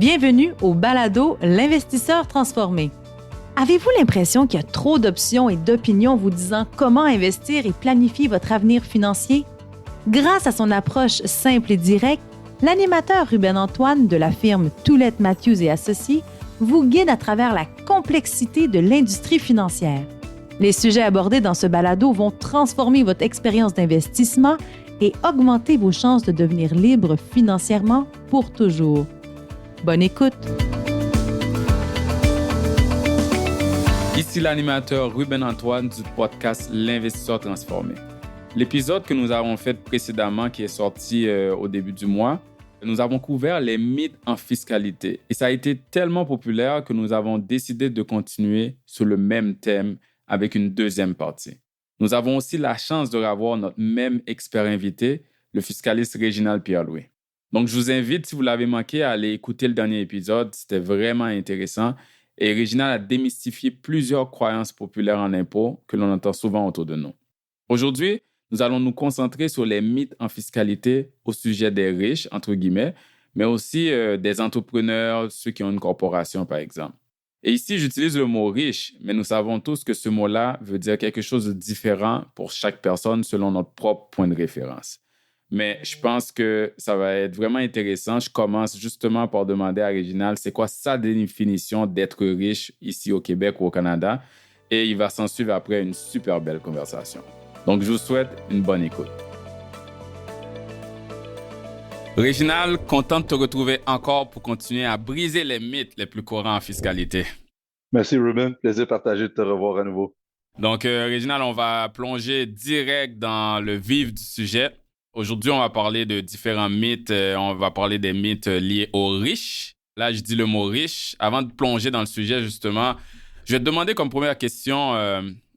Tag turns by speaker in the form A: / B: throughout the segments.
A: Bienvenue au balado L'investisseur transformé. Avez-vous l'impression qu'il y a trop d'options et d'opinions vous disant comment investir et planifier votre avenir financier? Grâce à son approche simple et directe, l'animateur Ruben Antoine de la firme Toulette Matthews et Associés vous guide à travers la complexité de l'industrie financière. Les sujets abordés dans ce balado vont transformer votre expérience d'investissement et augmenter vos chances de devenir libre financièrement pour toujours. Bonne écoute!
B: Ici l'animateur Ruben Antoine du podcast L'Investisseur transformé. L'épisode que nous avons fait précédemment, qui est sorti au début du mois, nous avons couvert les mythes en fiscalité. Et ça a été tellement populaire que nous avons décidé de continuer sur le même thème avec une deuxième partie. Nous avons aussi la chance de revoir notre même expert invité, le fiscaliste Réginald Pierre-Louis. Donc, je vous invite, si vous l'avez manqué, à aller écouter le dernier épisode. C'était vraiment intéressant. Et Réginald a démystifié plusieurs croyances populaires en impôts que l'on entend souvent autour de nous. Aujourd'hui, nous allons nous concentrer sur les mythes en fiscalité au sujet des riches, entre guillemets, mais aussi des entrepreneurs, ceux qui ont une corporation, par exemple. Et ici, j'utilise le mot « riche », mais nous savons tous que ce mot-là veut dire quelque chose de différent pour chaque personne selon notre propre point de référence. Mais je pense que ça va être vraiment intéressant. Je commence justement par demander à Réginald c'est quoi sa définition d'être riche ici au Québec ou au Canada. Et il va s'en suivre après une super belle conversation. Donc, je vous souhaite une bonne écoute. Réginald, content de te retrouver encore pour continuer à briser les mythes les plus courants en fiscalité.
C: Merci Ruben, plaisir partagé de te revoir à nouveau.
B: Donc, Réginald, on va plonger direct dans le vif du sujet. Aujourd'hui, on va parler de différents mythes. On va parler des mythes liés aux riches. Là, je dis le mot riche. Avant de plonger dans le sujet, justement, je vais te demander comme première question,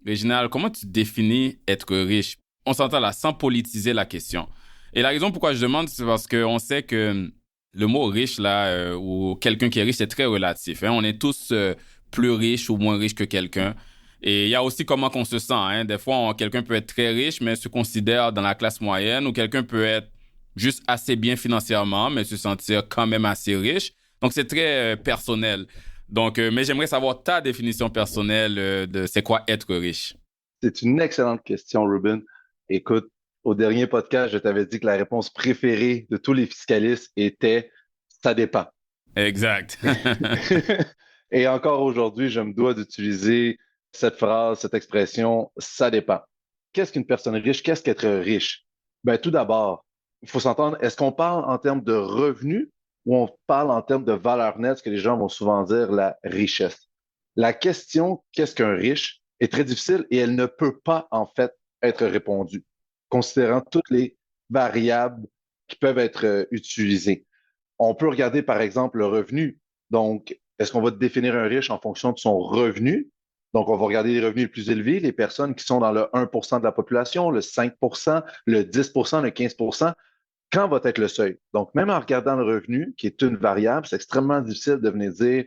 B: Réginald, comment tu définis être riche? On s'entend là, sans politiser la question. Et la raison pourquoi je demande, c'est parce qu'on sait que le mot riche, là, ou quelqu'un qui est riche, c'est très relatif. Hein? On est tous plus riches ou moins riches que quelqu'un. Et il y a aussi comment qu'on se sent. Hein? Des fois, quelqu'un peut être très riche, mais se considère dans la classe moyenne, ou quelqu'un peut être juste assez bien financièrement, mais se sentir quand même assez riche. Donc, c'est très personnel. Donc, mais j'aimerais savoir ta définition personnelle de c'est quoi être riche.
C: C'est une excellente question, Ruben. Écoute, au dernier podcast, je t'avais dit que la réponse préférée de tous les fiscalistes était « ça dépend ».
B: Exact.
C: Et encore aujourd'hui, je me dois d'utiliser cette phrase, cette expression « ça dépend ». Qu'est-ce qu'une personne riche? Qu'est-ce qu'être riche? Ben, tout d'abord, il faut s'entendre, est-ce qu'on parle en termes de revenus ou on parle en termes de valeur nette, ce que les gens vont souvent dire la richesse? La question « qu'est-ce qu'un riche? » est très difficile et elle ne peut pas, en fait, être répondue, considérant toutes les variables qui peuvent être utilisées. On peut regarder, par exemple, le revenu. Donc, est-ce qu'on va définir un riche en fonction de son revenu? Donc, on va regarder les revenus les plus élevés, les personnes qui sont dans le 1% de la population, le 5%, le 10%, le 15%. Quand va être le seuil? Donc, même en regardant le revenu, qui est une variable, c'est extrêmement difficile de venir dire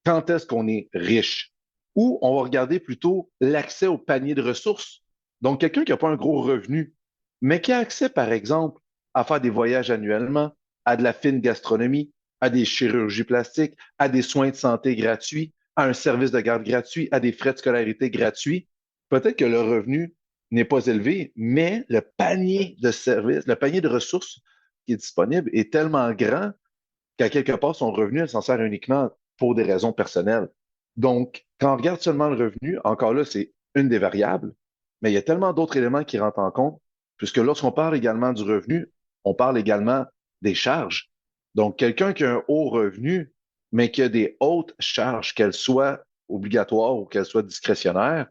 C: quand est-ce qu'on est riche? Ou on va regarder plutôt l'accès au panier de ressources. Donc, quelqu'un qui n'a pas un gros revenu, mais qui a accès, par exemple, à faire des voyages annuellement, à de la fine gastronomie, à des chirurgies plastiques, à des soins de santé gratuits, à un service de garde gratuit, à des frais de scolarité gratuits. Peut-être que le revenu n'est pas élevé, mais le panier de services, le panier de ressources qui est disponible est tellement grand qu'à quelque part, son revenu, elle s'en sert uniquement pour des raisons personnelles. Donc, quand on regarde seulement le revenu, encore là, c'est une des variables, mais il y a tellement d'autres éléments qui rentrent en compte, puisque lorsqu'on parle également du revenu, on parle également des charges. Donc, quelqu'un qui a un haut revenu, mais qui a des hautes charges, qu'elles soient obligatoires ou qu'elles soient discrétionnaires,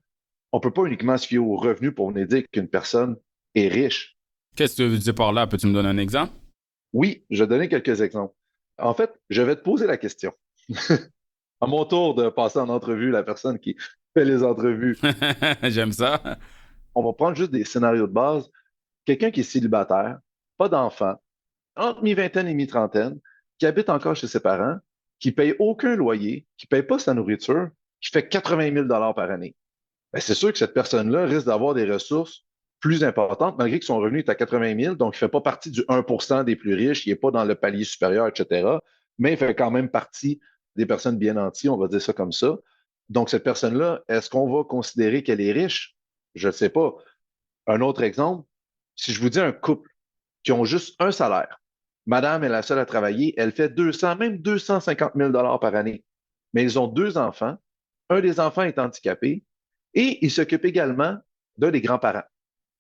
C: on ne peut pas uniquement se fier au revenu pour venir dire qu'une personne est riche.
B: Qu'est-ce que tu veux dire par là? Peux-tu me donner un exemple?
C: Oui, je vais donner quelques exemples. En fait, je vais te poser la question. À mon tour de passer en entrevue, la personne qui fait les entrevues.
B: J'aime ça.
C: On va prendre juste des scénarios de base. Quelqu'un qui est célibataire, pas d'enfant, entre mi-vingtaine et mi-trentaine, qui habite encore chez ses parents, qui paye aucun loyer, qui paye pas sa nourriture, qui fait 80 000 par année. Ben, c'est sûr que cette personne-là risque d'avoir des ressources plus importantes, malgré que son revenu est à 80 000, donc il ne fait pas partie du 1% des plus riches, il n'est pas dans le palier supérieur, etc. mais il fait quand même partie des personnes bien nanties, on va dire ça comme ça. Donc, cette personne-là, est-ce qu'on va considérer qu'elle est riche? Je ne sais pas. Un autre exemple, si je vous dis un couple qui ont juste un salaire, madame est la seule à travailler, elle fait 200, même 250 000 par année, mais ils ont deux enfants, un des enfants est handicapé et il s'occupe également d'un des grands-parents.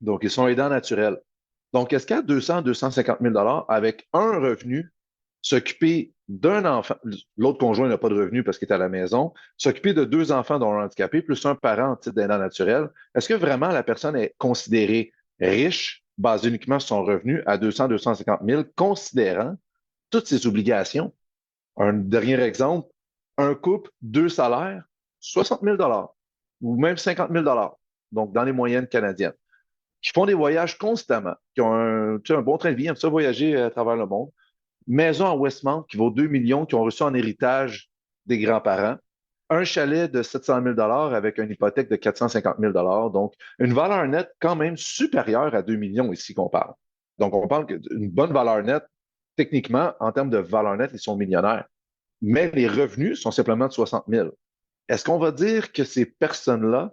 C: Donc, ils sont aidants naturels. Donc, est-ce qu'à 200, 250 000 avec un revenu, s'occuper d'un enfant, l'autre conjoint n'a pas de revenu parce qu'il est à la maison, s'occuper de deux enfants dont un handicapé, plus un parent en titre d'aidant naturel, est-ce que vraiment la personne est considérée riche, basée uniquement sur son revenu à 200, 250 000, considérant toutes ses obligations? Un dernier exemple, un couple, deux salaires, 60 000 ou même 50 000 donc dans les moyennes canadiennes, qui font des voyages constamment, qui ont un bon train de vie, aiment ça voyager à travers le monde. Maison à Westmount qui vaut 2 millions, qui ont reçu en héritage des grands-parents. Un chalet de 700 000 avec une hypothèque de 450 000 donc une valeur nette quand même supérieure à 2 millions ici qu'on parle. Donc, on parle d'une bonne valeur nette. Techniquement, en termes de valeur nette, ils sont millionnaires. Mais les revenus sont simplement de 60 000. Est-ce qu'on va dire que ces personnes-là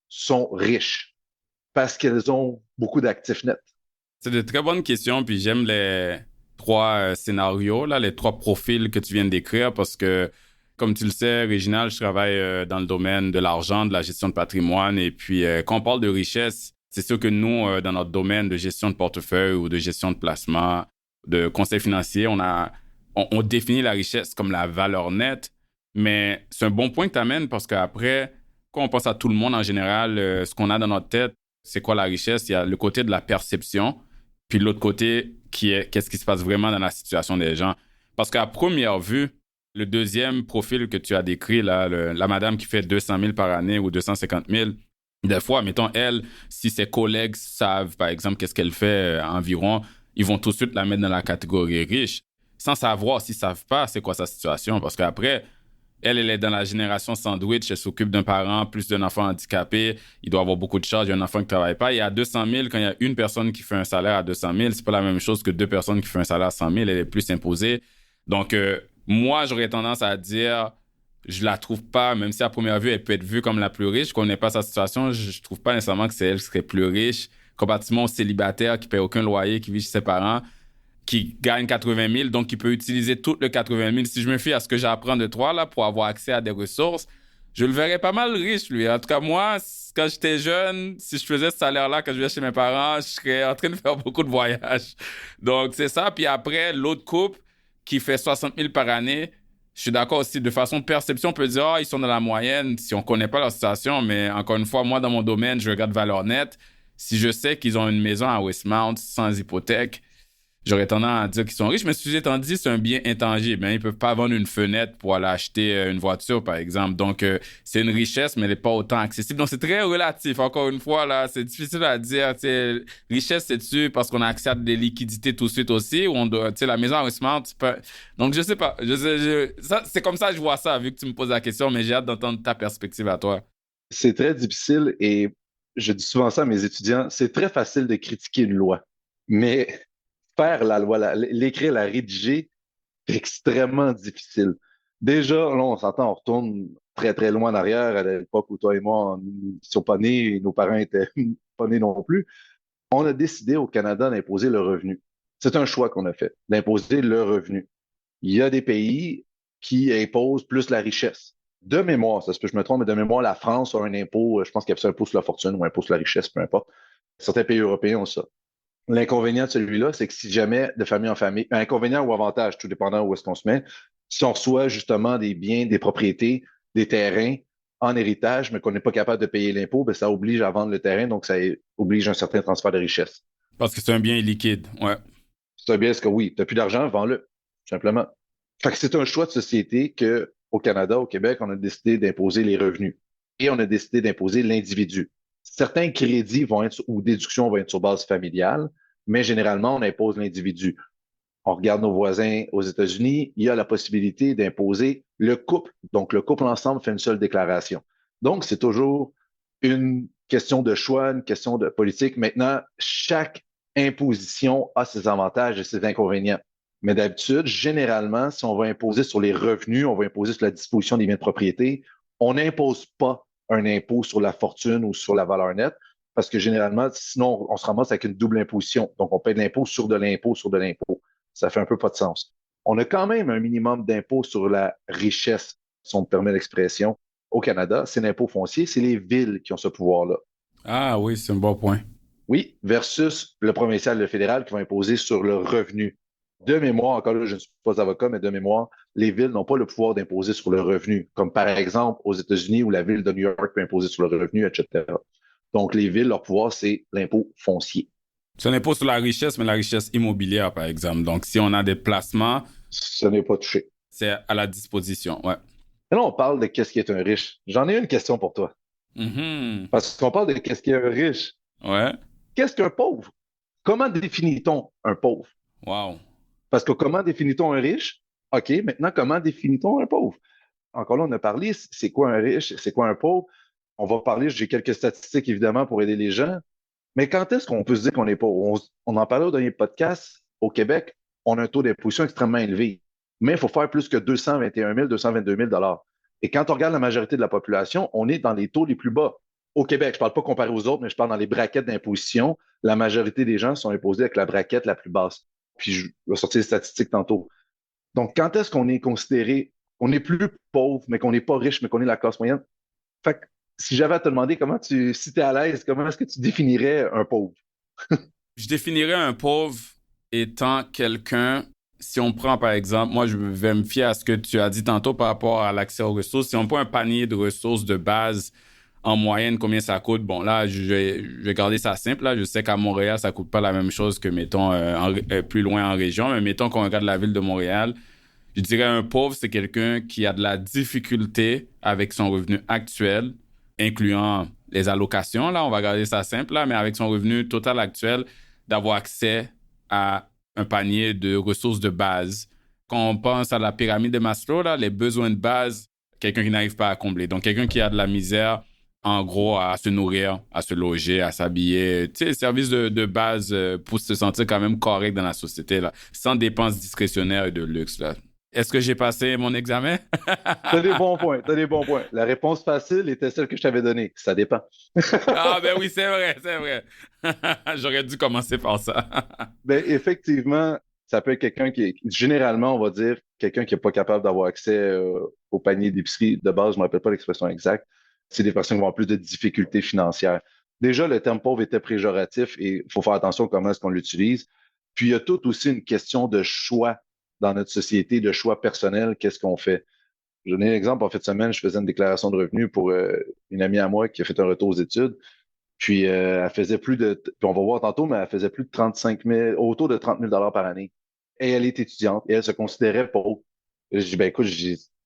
C: sont riches parce qu'elles ont beaucoup d'actifs nets?
B: C'est de très bonnes questions, puis j'aime les trois scénarios, là, les trois profils que tu viens de décrire, parce que, comme tu le sais, Réginald, je travaille dans le domaine de l'argent, de la gestion de patrimoine, et puis quand on parle de richesse, c'est sûr que nous, dans notre domaine de gestion de portefeuille ou de gestion de placement, de conseil financier, on définit la richesse comme la valeur nette, mais c'est un bon point que tu amènes, parce qu'après, quand on pense à tout le monde en général, ce qu'on a dans notre tête, c'est quoi la richesse? Il y a le côté de la perception, puis l'autre côté qui est qu'est-ce qui se passe vraiment dans la situation des gens. Parce qu'à première vue, le deuxième profil que tu as décrit, là, la madame qui fait 200 000 par année ou 250 000, des fois, mettons, elle, si ses collègues savent, par exemple, qu'est-ce qu'elle fait environ, ils vont tout de suite la mettre dans la catégorie riche, sans savoir s'ils ne savent pas c'est quoi sa situation. Parce qu'après, elle est dans la génération sandwich, elle s'occupe d'un parent, plus d'un enfant handicapé, il doit avoir beaucoup de charges, il y a un enfant qui ne travaille pas. Et à 200 000, quand il y a une personne qui fait un salaire à 200 000, c'est pas la même chose que deux personnes qui font un salaire à 100 000, elle est plus imposée. Donc, moi, j'aurais tendance à dire, je la trouve pas, même si à première vue, elle peut être vue comme la plus riche, je connais pas sa situation, je trouve pas nécessairement que c'est elle qui serait plus riche, comparativement au célibataire qui paye aucun loyer, qui vit chez ses parents, qui gagne 80 000, donc qui peut utiliser tout le 80 000. Si je me fie à ce que j'apprends de toi, là, pour avoir accès à des ressources, je le verrais pas mal riche, lui. En tout cas, moi, quand j'étais jeune, si je faisais ce salaire-là quand je vivais chez mes parents, je serais en train de faire beaucoup de voyages. Donc, c'est ça. Puis après, l'autre couple qui fait 60 000 par année, je suis d'accord aussi. De façon de perception, on peut dire, ils sont dans la moyenne si on connaît pas leur situation. Mais encore une fois, moi, dans mon domaine, je regarde valeur nette. Si je sais qu'ils ont une maison à Westmount sans hypothèque, j'aurais tendance à dire qu'ils sont riches, mais ceci étant dit, c'est un bien intangible. Ils ne peuvent pas vendre une fenêtre pour aller acheter une voiture, par exemple. Donc, c'est une richesse, mais elle n'est pas autant accessible. Donc, c'est très relatif. Encore une fois, là, c'est difficile à dire. Richesse, c'est-tu parce qu'on a accès à des liquidités tout de suite aussi, ou on doit, la maison à Smart, donc, je sais pas. Ça, c'est comme ça que je vois ça, vu que tu me poses la question, mais j'ai hâte d'entendre ta perspective à toi.
C: C'est très difficile et je dis souvent ça à mes étudiants, c'est très facile de critiquer une loi, mais faire la loi, l'écrire, la rédiger, c'est extrêmement difficile. Déjà, là, on s'entend, on retourne très, très loin en arrière, à l'époque où toi et moi, nous ne sommes pas nés, et nos parents étaient pas nés non plus. On a décidé au Canada d'imposer le revenu. C'est un choix qu'on a fait, d'imposer le revenu. Il y a des pays qui imposent plus la richesse. De mémoire, ça se peut que je me trompe, mais de mémoire, la France a un impôt, je pense qu'il y a un impôt sur la fortune ou un impôt sur la richesse, peu importe. Certains pays européens ont ça. L'inconvénient de celui-là, c'est que si jamais de famille en famille, inconvénient ou avantage, tout dépendant où est-ce qu'on se met, si on reçoit justement des biens, des propriétés, des terrains en héritage, mais qu'on n'est pas capable de payer l'impôt, ben ça oblige à vendre le terrain, donc ça oblige un certain transfert de richesse.
B: Parce que c'est un bien illiquide, ouais.
C: C'est un bien, est-ce que oui, tu n'as plus d'argent, vends-le, tout simplement. Fait que c'est un choix de société que au Canada, au Québec, on a décidé d'imposer les revenus et on a décidé d'imposer l'individu. Certains crédits vont être ou déductions vont être sur base familiale, mais généralement, on impose l'individu. On regarde nos voisins aux États-Unis, il y a la possibilité d'imposer le couple. Donc, le couple ensemble fait une seule déclaration. Donc, c'est toujours une question de choix, une question de politique. Maintenant, chaque imposition a ses avantages et ses inconvénients. Mais d'habitude, généralement, si on va imposer sur les revenus, on va imposer sur la disposition des biens de propriété, on n'impose pas un impôt sur la fortune ou sur la valeur nette parce que généralement, sinon, on se ramasse avec une double imposition. Donc, on paie de l'impôt sur de l'impôt sur de l'impôt. Ça fait un peu pas de sens. On a quand même un minimum d'impôt sur la richesse, si on me permet l'expression, au Canada. C'est l'impôt foncier, c'est les villes qui ont ce pouvoir-là.
B: Ah oui, c'est un bon point.
C: Oui, versus le provincial et le fédéral qui vont imposer sur le revenu. De mémoire, encore là, je ne suis pas avocat, mais de mémoire, les villes n'ont pas le pouvoir d'imposer sur le revenu, comme par exemple aux États-Unis où la ville de New York peut imposer sur le revenu, etc. Donc, les villes, leur pouvoir, c'est l'impôt foncier.
B: C'est un impôt sur la richesse, mais la richesse immobilière, par exemple. Donc, si on a des placements,
C: Ce n'est pas touché.
B: c'est à la disposition, ouais.
C: Et là, on parle de qu'est-ce qui est un riche. J'en ai une question pour toi.
B: Mhm.
C: Parce qu'on parle de qu'est-ce qui est un riche.
B: Ouais.
C: Qu'est-ce qu'un pauvre? Comment définit-on un pauvre?
B: Wow.
C: Parce que comment définit-on un riche? OK, maintenant, comment définit-on un pauvre? Encore là, on a parlé, c'est quoi un riche, c'est quoi un pauvre? On va parler, j'ai quelques statistiques évidemment pour aider les gens, mais quand est-ce qu'on peut se dire qu'on est pauvre? On en parlait au dernier podcast, au Québec, on a un taux d'imposition extrêmement élevé, mais il faut faire plus que 221 000, 222 000 dollars. Et quand on regarde la majorité de la population, on est dans les taux les plus bas. Au Québec, je ne parle pas comparé aux autres, mais je parle dans les braquettes d'imposition. La majorité des gens sont imposés avec la braquette la plus basse. Puis je vais sortir les statistiques tantôt. Donc, quand est-ce qu'on est considéré, on n'est plus pauvre, mais qu'on n'est pas riche, mais qu'on est la classe moyenne? Fait que si j'avais à te demander si tu es à l'aise, comment est-ce que tu définirais un pauvre?
B: Je définirais un pauvre étant quelqu'un, si on prend par exemple, moi je vais me fier à ce que tu as dit tantôt par rapport à l'accès aux ressources. Si on prend un panier de ressources de base, en moyenne, combien ça coûte? Bon, là, je vais garder ça simple. Là. Je sais qu'à Montréal, ça coûte pas la même chose que, mettons, plus loin en région. Mais mettons qu'on regarde la ville de Montréal, je dirais un pauvre, c'est quelqu'un qui a de la difficulté avec son revenu actuel, incluant les allocations. Là, on va garder ça simple, là, mais avec son revenu total actuel, d'avoir accès à un panier de ressources de base. Quand on pense à la pyramide de Maslow, là, les besoins de base, quelqu'un qui n'arrive pas à combler. Donc, quelqu'un qui a de la misère, en gros, à se nourrir, à se loger, à s'habiller, tu sais, les services de base pour se sentir quand même correct dans la société, là, sans dépenses discrétionnaires et de luxe, là. Est-ce que j'ai passé mon examen?
C: T'as des bons points, t'as des bons points. La réponse facile était celle que je t'avais donnée. Ça dépend.
B: Ah, ben oui, c'est vrai, c'est vrai. J'aurais dû commencer par ça.
C: Ben, effectivement, ça peut être quelqu'un généralement, on va dire, quelqu'un qui n'est pas capable d'avoir accès au panier d'épicerie de base, je ne me rappelle pas l'expression exacte. C'est des personnes qui vont avoir plus de difficultés financières. Déjà, le terme pauvre était péjoratif et il faut faire attention à comment est-ce qu'on l'utilise. Puis, il y a tout aussi une question de choix dans notre société, de choix personnel. Qu'est-ce qu'on fait? Je vais donner un exemple. En fin de semaine, je faisais une déclaration de revenus pour une amie à moi qui a fait un retour aux études. Puis, elle faisait puis on va voir tantôt, mais elle faisait plus de 35 000, autour de 30 000 par année. Et elle est étudiante et elle se considérait pauvre. Je dis, ben écoute,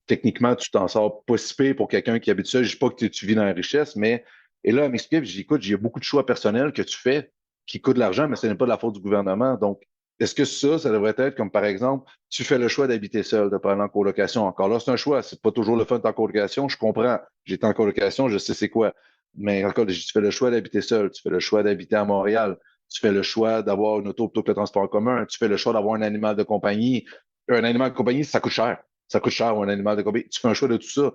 C: techniquement, tu t'en sors pas si pire pour quelqu'un qui habite ça. Je dis pas que tu vis dans la richesse, mais, et là, elle m'expliquait, puis je dis, écoute, il y a beaucoup de choix personnels que tu fais qui coûtent de l'argent, mais ce n'est pas de la faute du gouvernement. Donc, est-ce que ça devrait être comme, par exemple, tu fais le choix d'habiter seul, de pas aller en colocation. Encore là, c'est un choix. C'est pas toujours le fun d'être en colocation. Je comprends. J'étais en colocation, je sais c'est quoi. Mais encore, tu fais le choix d'habiter seul, tu fais le choix d'habiter à Montréal, tu fais le choix d'avoir une auto plutôt que le transport en commun, tu fais le choix d'avoir un animal de compagnie. Un animal de compagnie, ça coûte cher. Ça coûte cher, un animal de compagnie. Tu fais un choix de tout ça.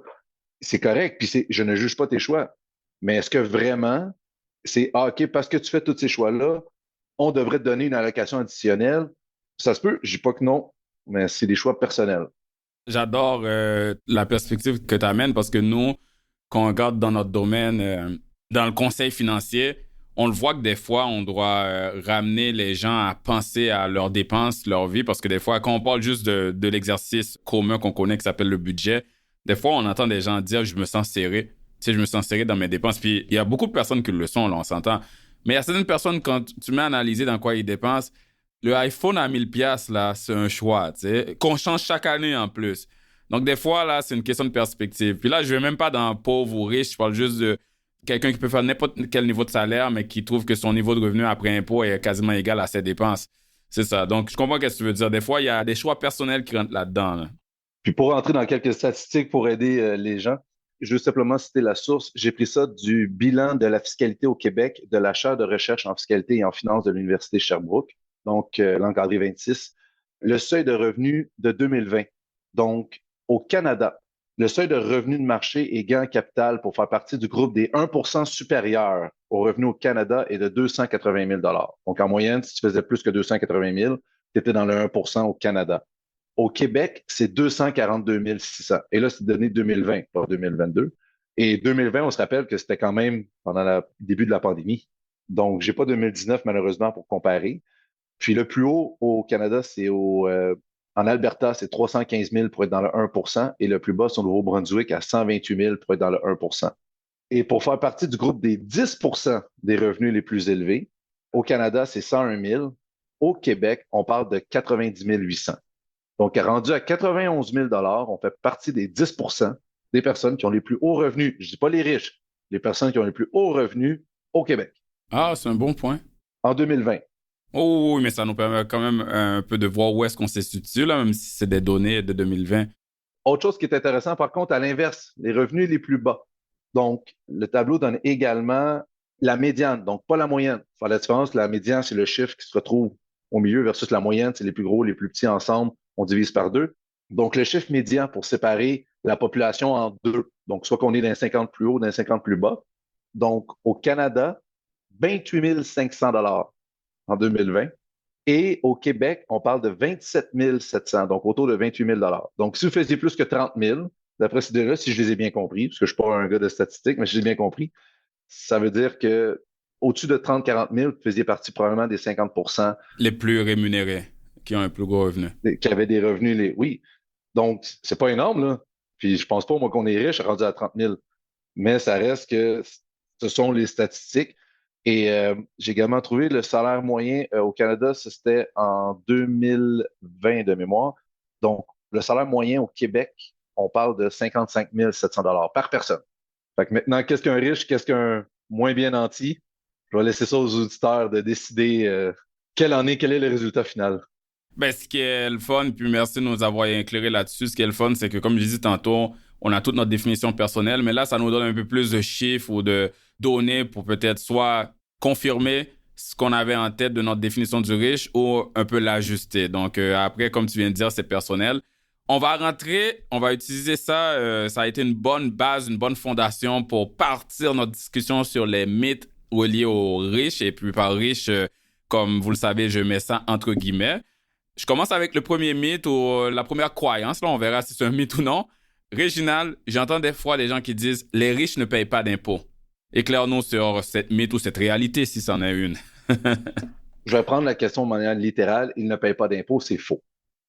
C: C'est correct, puis je ne juge pas tes choix. Mais est-ce que vraiment, OK, parce que tu fais tous ces choix-là, on devrait te donner une allocation additionnelle? Ça se peut, je dis pas que non, mais c'est des choix personnels.
B: J'adore la perspective que tu amènes parce que nous, quand on regarde dans notre domaine, dans le conseil financier, on le voit que des fois, on doit ramener les gens à penser à leurs dépenses, leur vie, parce que des fois, quand on parle juste de l'exercice commun qu'on connaît qui s'appelle le budget, des fois, on entend des gens dire « je me sens serré ». Tu sais, je me sens serré dans mes dépenses. Puis, il y a beaucoup de personnes qui le sont, là, on s'entend. Mais il y a certaines personnes, quand tu mets à analyser dans quoi ils dépensent, le iPhone à 1000$, là, c'est un choix, tu sais, qu'on change chaque année en plus. Donc, des fois, là, c'est une question de perspective. Puis là, je ne vais même pas dans pauvre ou riche, je parle juste de quelqu'un qui peut faire n'importe quel niveau de salaire, mais qui trouve que son niveau de revenu après impôt est quasiment égal à ses dépenses. C'est ça. Donc, je comprends ce que tu veux dire. Des fois, il y a des choix personnels qui rentrent là-dedans, là.
C: Puis pour rentrer dans quelques statistiques pour aider les gens, je veux simplement citer la source. J'ai pris ça du bilan de la fiscalité au Québec de la chaire de recherche en fiscalité et en finance de l'Université Sherbrooke, donc l'encadré 26. le seuil de revenu de 2020. Donc, au Canada, le seuil de revenu de marché et gain en capital pour faire partie du groupe des 1% supérieurs au revenu au Canada est de 280 000 Donc, en moyenne, si tu faisais plus que 280 000, tu étais dans le 1% au Canada. Au Québec, c'est 242 600. Et là, c'est donné 2020, pas 2022. Et 2020, on se rappelle que c'était quand même pendant le début de la pandémie. Donc, j'ai pas 2019, malheureusement, pour comparer. Puis le plus haut au Canada, en Alberta, c'est 315 000 pour être dans le 1%, et le plus bas, c'est au Nouveau-Brunswick à 128 000 pour être dans le 1%. Et pour faire partie du groupe des 10% des revenus les plus élevés, au Canada, c'est 101 000. Au Québec, on parle de 90 800. Donc, rendu à 91 000 on fait partie des 10% des personnes qui ont les plus hauts revenus. Je ne dis pas les riches, les personnes qui ont les plus hauts revenus au Québec.
B: Ah, c'est un bon point.
C: En 2020.
B: Oh oui, mais ça nous permet quand même un peu de voir où est-ce qu'on se situe, là, même si c'est des données de 2020.
C: Autre chose qui est intéressant, par contre, à l'inverse, les revenus les plus bas. Donc, le tableau donne également la médiane, donc pas la moyenne. Faire la différence, la médiane, c'est le chiffre qui se retrouve au milieu versus la moyenne, c'est les plus gros, les plus petits ensemble, on divise par deux. Donc, le chiffre médian pour séparer la population en deux. Donc, soit qu'on est dans les 50 plus haut, dans les 50 plus bas. Donc, au Canada, 28 500 en 2020. Et au Québec, on parle de 27 700, donc autour de 28 000 Donc, si vous faisiez plus que 30 000, d'après ces deux-là, si je les ai bien compris, parce que je ne suis pas un gars de statistiques, mais si je les ai bien compris, ça veut dire que au-dessus de 30-40 000, vous faisiez partie probablement des 50%
B: Les plus rémunérés, qui ont un plus gros revenu.
C: qui avaient des revenus. Oui. Donc, c'est pas énorme, là. Puis, je pense pas, moi, qu'on est riche rendu à 30 000. Mais ça reste que ce sont les statistiques. Et j'ai également trouvé le salaire moyen au Canada, c'était en 2020 de mémoire. Donc, le salaire moyen au Québec, on parle de 55 700 par personne. Fait que maintenant, qu'est-ce qu'un riche, qu'est-ce qu'un moins bien nanti? Je vais laisser ça aux auditeurs de décider quel est le résultat final.
B: Ben, ce qui est le fun, puis merci de nous avoir éclairé là-dessus, ce qui est le fun, c'est que comme je disais tantôt, on a toute notre définition personnelle, mais là, ça nous donne un peu plus de chiffres ou de données pour peut-être soit confirmer ce qu'on avait en tête de notre définition du riche ou un peu l'ajuster. Donc, après, comme tu viens de dire, c'est personnel. On va rentrer, on va utiliser ça. Ça a été une bonne base, une bonne fondation pour partir notre discussion sur les mythes reliés aux riches. Et puis, par riche, comme vous le savez, je mets ça entre guillemets. Je commence avec le premier mythe ou la première croyance. Là, on verra si c'est un mythe ou non. Réginald, j'entends des fois des gens qui disent « les riches ne payent pas d'impôts ». Éclaire-nous sur cette mythe ou cette réalité, si c'en est une.
C: Je vais prendre la question de manière littérale. Ils ne payent pas d'impôts, c'est faux.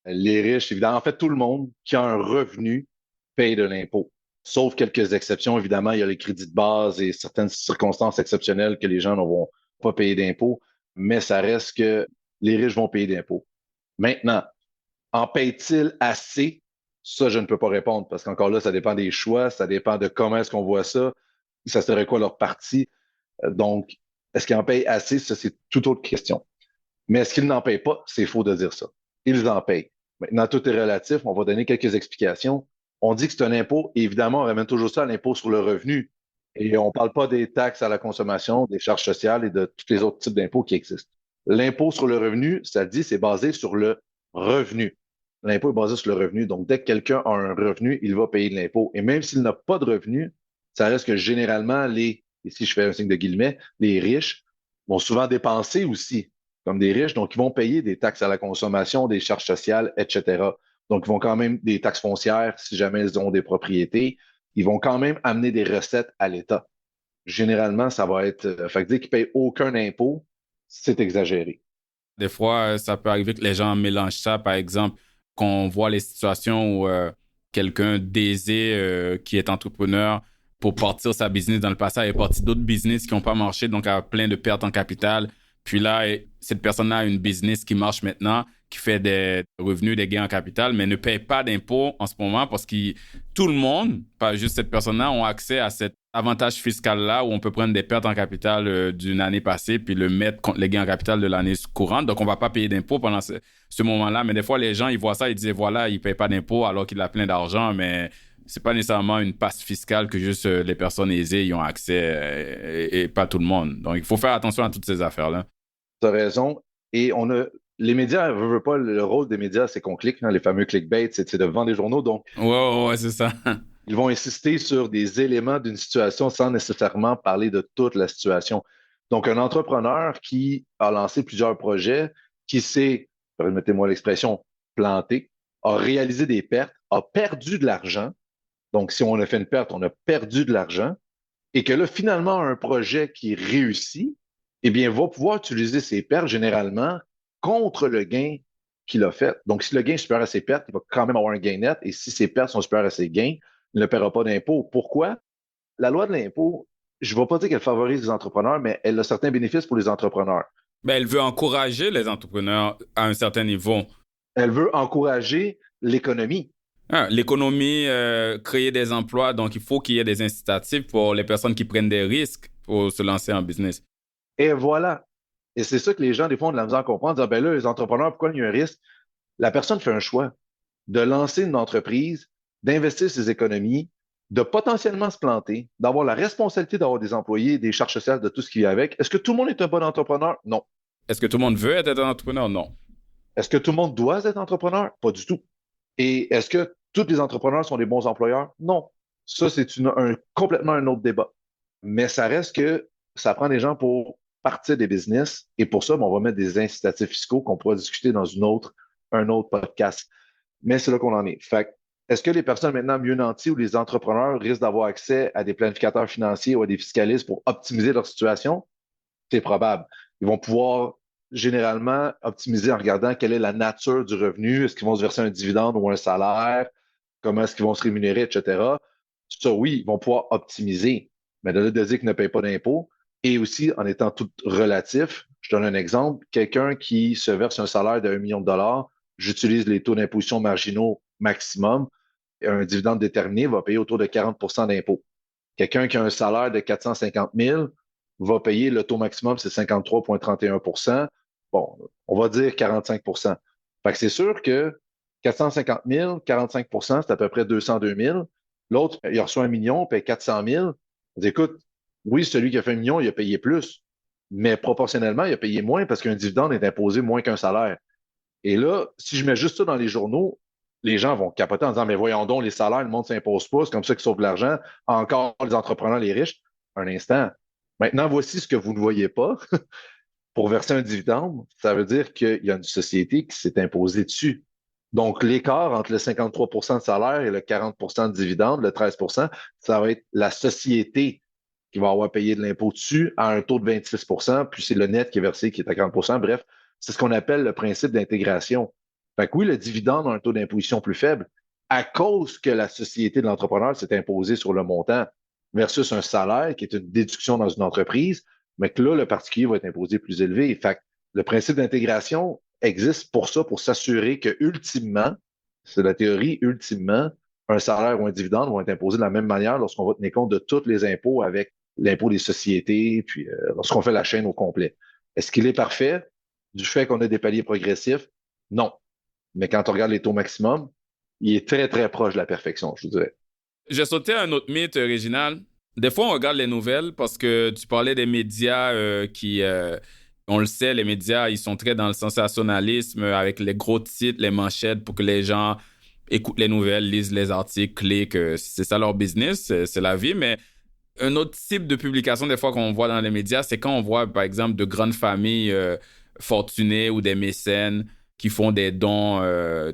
C: Les riches, évidemment, en fait, tout le monde qui a un revenu paye de l'impôt. Sauf quelques exceptions, évidemment, il y a les crédits de base et certaines circonstances exceptionnelles que les gens ne vont pas payer d'impôts, mais ça reste que les riches vont payer d'impôts. Maintenant, en paye-t-il assez? Ça, je ne peux pas répondre parce qu'encore là, ça dépend des choix, ça dépend de comment est-ce qu'on voit ça, ça serait quoi leur parti. Donc, est-ce qu'ils en payent assez? Ça, c'est toute autre question. Mais est-ce qu'ils n'en payent pas? C'est faux de dire ça. Ils en payent. Maintenant, tout est relatif. On va donner quelques explications. On dit que c'est un impôt, et évidemment, on ramène toujours ça à l'impôt sur le revenu. Et on ne parle pas des taxes à la consommation, des charges sociales et de tous les autres types d'impôts qui existent. L'impôt sur le revenu, ça dit, c'est basé sur le revenu. L'impôt est basé sur le revenu. Donc, dès que quelqu'un a un revenu, il va payer de l'impôt. Et même s'il n'a pas de revenu, ça reste que généralement, ici je fais un signe de guillemets, les riches vont souvent dépenser aussi comme des riches. Donc, ils vont payer des taxes à la consommation, des charges sociales, etc. Donc, ils vont quand même des taxes foncières si jamais ils ont des propriétés. Ils vont quand même amener des recettes à l'État. Généralement, ça va être... fait que dire qu'ils ne payent aucun impôt, c'est exagéré.
B: Des fois, ça peut arriver que les gens mélangent ça. Par exemple, qu'on voit les situations où quelqu'un d'aisé qui est entrepreneur pour partir sa business dans le passé, est parti d'autres business qui n'ont pas marché, donc a plein de pertes en capital. Puis là, cette personne-là a une business qui marche maintenant, qui fait des revenus, des gains en capital, mais ne paye pas d'impôts en ce moment parce que tout le monde, pas juste cette personne-là, ont accès à cet avantage fiscal-là où on peut prendre des pertes en capital d'une année passée puis le mettre contre les gains en capital de l'année courante. Donc, on ne va pas payer d'impôts pendant ce moment-là. Mais des fois, les gens, ils voient ça, ils disent, voilà, il ne paye pas d'impôts alors qu'il a plein d'argent, mais c'est pas nécessairement une passe fiscale que juste les personnes aisées y ont accès et pas tout le monde. Donc, il faut faire attention à toutes ces affaires-là.
C: Tu as raison. Et on a Les médias, veut pas, le rôle des médias, c'est qu'on clique, hein, les fameux clickbait, c'est de vendre des journaux. Donc,
B: Ouais, ouais, ouais, c'est ça.
C: ils vont insister sur des éléments d'une situation sans nécessairement parler de toute la situation. Donc, un entrepreneur qui a lancé plusieurs projets, qui s'est, permettez-moi l'expression, planté, a réalisé des pertes, a perdu de l'argent. Donc, si on a fait une perte, on a perdu de l'argent. Et que là, finalement, un projet qui réussit, eh bien, va pouvoir utiliser ses pertes généralement contre le gain qu'il a fait. Donc, si le gain est supérieur à ses pertes, il va quand même avoir un gain net. Et si ses pertes sont supérieures à ses gains, il ne paiera pas d'impôt. Pourquoi? La loi de l'impôt, je ne vais pas dire qu'elle favorise les entrepreneurs, mais elle a certains bénéfices pour les entrepreneurs.
B: Ben, elle veut encourager les entrepreneurs à un certain niveau.
C: Elle veut encourager l'économie.
B: Ah, l'économie, créer des emplois, donc il faut qu'il y ait des incitatifs pour les personnes qui prennent des risques pour se lancer en business.
C: Et voilà. Et c'est ça que les gens, des fois, ont de la misère à comprendre. Dire, ben là, les entrepreneurs, pourquoi il y a un risque? La personne fait un choix de lancer une entreprise, d'investir ses économies, de potentiellement se planter, d'avoir la responsabilité d'avoir des employés, des charges sociales, de tout ce qui vient avec. Est-ce que tout le monde est un bon entrepreneur? Non.
B: Est-ce que tout le monde veut être un entrepreneur? Non.
C: Est-ce que tout le monde doit être entrepreneur? Pas du tout. Et est-ce que tous les entrepreneurs sont des bons employeurs? Non. Ça, c'est complètement un autre débat. Mais ça reste que ça prend des gens pour partir des business. Et pour ça, ben, on va mettre des incitatifs fiscaux qu'on pourra discuter dans un autre podcast. Mais c'est là qu'on en est. Fait que, est-ce que les personnes maintenant mieux nanties ou les entrepreneurs risquent d'avoir accès à des planificateurs financiers ou à des fiscalistes pour optimiser leur situation? C'est probable. Ils vont pouvoir généralement optimiser en regardant quelle est la nature du revenu. Est-ce qu'ils vont se verser un dividende ou un salaire? Comment est-ce qu'ils vont se rémunérer, etc. Ça, oui, ils vont pouvoir optimiser. Mais de là de dire qu'ils ne payent pas d'impôts et aussi en étant tout relatif, je donne un exemple. Quelqu'un qui se verse un salaire de 1 million de dollars, j'utilise les taux d'imposition marginaux maximum, un dividende déterminé va payer autour de 40 d'impôts. Quelqu'un qui a un salaire de 450 000 va payer le taux maximum, c'est 53,31 %. Bon, on va dire 45 %. Fait que c'est sûr que 450 000, 45 %, c'est à peu près 202 000. L'autre, il reçoit 1 million, paye 400 000. On dit, écoute, oui, celui qui a fait 1 million, il a payé plus, mais proportionnellement, il a payé moins parce qu'un dividende est imposé moins qu'un salaire. Et là, si je mets juste ça dans les journaux, les gens vont capoter en disant, mais voyons donc, les salaires, le monde ne s'impose pas, c'est comme ça qu'ils sauvent de l'argent. Encore les entrepreneurs, les riches. Un instant. Maintenant, voici ce que vous ne voyez pas. Pour verser un dividende, ça veut dire qu'il y a une société qui s'est imposée dessus. Donc, l'écart entre le 53 % de salaire et le 40 % de dividende, le 13 %, ça va être la société qui va avoir payé de l'impôt dessus à un taux de 26 %, puis c'est le net qui est versé qui est à 40 %. Bref, c'est ce qu'on appelle le principe d'intégration. Fait que oui, le dividende a un taux d'imposition plus faible à cause que la société de l'entrepreneur s'est imposée sur le montant versus un salaire qui est une déduction dans une entreprise, mais que là, le particulier va être imposé plus élevé. Fait que le principe d'intégration existe pour ça, pour s'assurer que ultimement, c'est la théorie, ultimement, un salaire ou un dividende vont être imposés de la même manière lorsqu'on va tenir compte de tous les impôts avec l'impôt des sociétés, puis lorsqu'on fait la chaîne au complet. Est-ce qu'il est parfait du fait qu'on a des paliers progressifs? Non. Mais quand on regarde les taux maximum, il est très, très proche de la perfection, je vous dirais.
B: J'ai sauté un autre mythe, Réginal. Des fois, on regarde les nouvelles parce que tu parlais des médias on le sait, les médias, ils sont très dans le sensationnalisme avec les gros titres, les manchettes pour que les gens écoutent les nouvelles, lisent les articles, cliquent. C'est ça leur business, c'est la vie. Mais un autre type de publication, des fois, qu'on voit dans les médias, c'est quand on voit, par exemple, de grandes familles fortunées ou des mécènes qui font des dons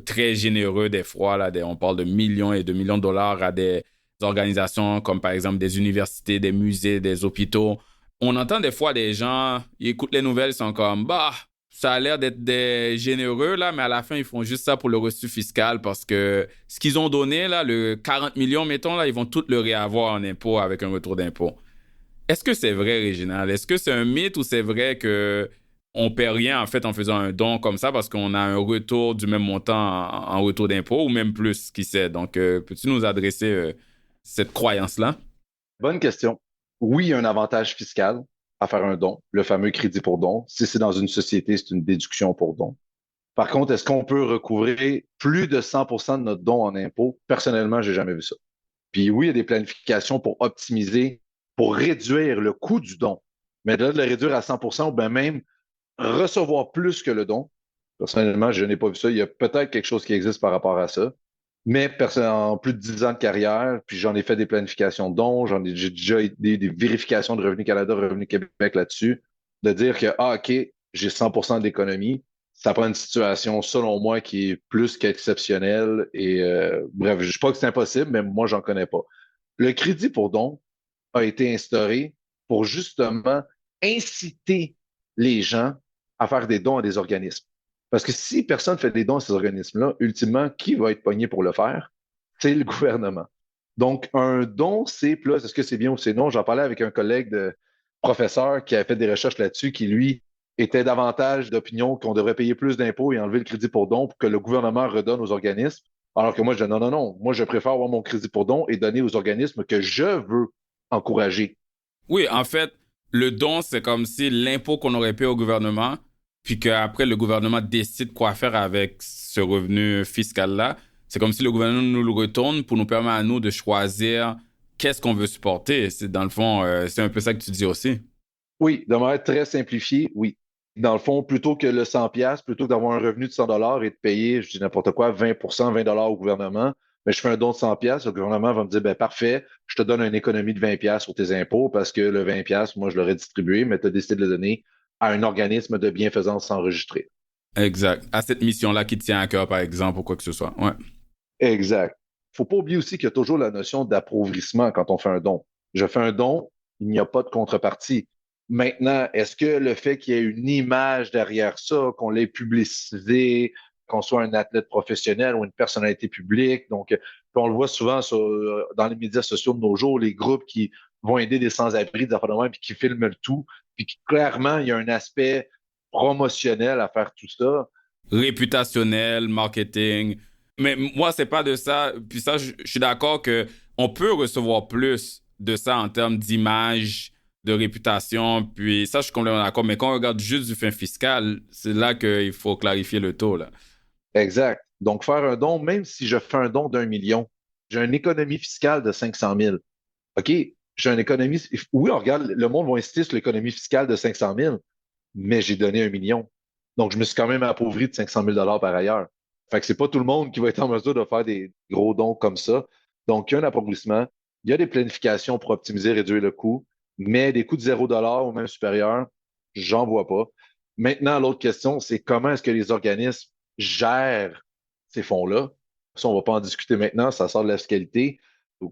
B: très généreux des fois. Là, on parle de millions et de millions de dollars à des organisations comme, par exemple, des universités, des musées, des hôpitaux. On entend des fois des gens, ils écoutent les nouvelles, ils sont comme, bah, ça a l'air d'être des généreux, là, mais à la fin, ils font juste ça pour le reçu fiscal parce que ce qu'ils ont donné, là, le 40 millions, mettons, là, ils vont tout le réavoir en impôt avec un retour d'impôt. Est-ce que c'est vrai, Réginald? Est-ce que c'est un mythe ou c'est vrai que on perd rien, en fait, en faisant un don comme ça parce qu'on a un retour du même montant en retour d'impôt ou même plus, qui sait? Donc, peux-tu nous adresser cette croyance-là?
C: Bonne question. Oui, il y a un avantage fiscal à faire un don, le fameux crédit pour don. Si c'est dans une société, c'est une déduction pour don. Par contre, est-ce qu'on peut recouvrer plus de 100 % de notre don en impôts? Personnellement, j'ai jamais vu ça. Puis oui, il y a des planifications pour optimiser, pour réduire le coût du don. Mais de là, de le réduire à 100 % ou bien même recevoir plus que le don, Personnellement, je n'ai pas vu ça. Il y a peut-être quelque chose qui existe par rapport à ça. Mais en plus de 10 ans de carrière, puis j'en ai fait des planifications de dons, j'ai déjà des vérifications de Revenu Canada, Revenu Québec là-dessus, de dire que, OK, j'ai 100% d'économie, ça prend une situation, selon moi, qui est plus qu'exceptionnelle. Et bref, je ne dis pas que c'est impossible, mais moi, j'en connais pas. Le crédit pour dons a été instauré pour justement inciter les gens à faire des dons à des organismes. Parce que si personne ne fait des dons à ces organismes-là, ultimement, qui va être pogné pour le faire? C'est le gouvernement. Donc, un don, c'est plus, est-ce que c'est bien ou c'est non? J'en parlais avec un collègue de professeur qui a fait des recherches là-dessus, qui, lui, était davantage d'opinion qu'on devrait payer plus d'impôts et enlever le crédit pour don pour que le gouvernement redonne aux organismes. Alors que moi, je dis non, non, non. Moi, je préfère avoir mon crédit pour don et donner aux organismes que je veux encourager.
B: Oui, en fait, le don, c'est comme si l'impôt qu'on aurait payé au gouvernement, puis qu'après, le gouvernement décide quoi faire avec ce revenu fiscal-là. C'est comme si le gouvernement nous le retourne pour nous permettre à nous de choisir qu'est-ce qu'on veut supporter. C'est, dans le fond, c'est un peu ça que tu dis aussi.
C: Oui, de manière très simplifiée, oui. Dans le fond, plutôt que le 100$, plutôt que d'avoir un revenu de 100$ et de payer, je dis n'importe quoi, 20%, 20$ au gouvernement, mais je fais un don de 100$, le gouvernement va me dire, ben parfait, je te donne une économie de 20$ sur tes impôts parce que le 20$, moi, je l'aurais distribué, mais tu as décidé de le donner à un organisme de bienfaisance enregistré.
B: Exact. À cette mission-là qui te tient à cœur, par exemple, ou quoi que ce soit. Ouais.
C: Exact. Faut pas oublier aussi qu'il y a toujours la notion d'appauvrissement quand on fait un don. Je fais un don, il n'y a pas de contrepartie. Maintenant, est-ce que le fait qu'il y ait une image derrière ça, qu'on l'ait publicisé, qu'on soit un athlète professionnel ou une personnalité publique, donc puis on le voit souvent dans les médias sociaux de nos jours, les groupes qui vont aider des sans-abri, des affaires de même, puis qui filment le tout, puis clairement, il y a un aspect promotionnel à faire tout ça.
B: Réputationnel, marketing. Mais moi, c'est pas de ça. Puis ça, je suis d'accord que on peut recevoir plus de ça en termes d'image, de réputation. Puis ça, je suis complètement d'accord. Mais quand on regarde juste du fin fiscal, c'est là qu'il faut clarifier le taux, là.
C: Exact. Donc, faire un don, même si je fais un don d'1 million, j'ai une économie fiscale de 500 000. OK, j'ai une économie. Oui, on regarde, le monde va insister sur l'économie fiscale de 500 000, mais j'ai donné 1 million. Donc, je me suis quand même appauvri de 500 000 par ailleurs. Fait que c'est pas tout le monde qui va être en mesure de faire des gros dons comme ça. Donc, il y a un appauvrissement. Il y a des planifications pour optimiser, réduire le coût, mais des coûts de 0$ ou même supérieurs, j'en vois pas. Maintenant, l'autre question, c'est comment est-ce que les organismes gèrent ces fonds-là? Ça, on va pas en discuter maintenant, ça sort de la fiscalité.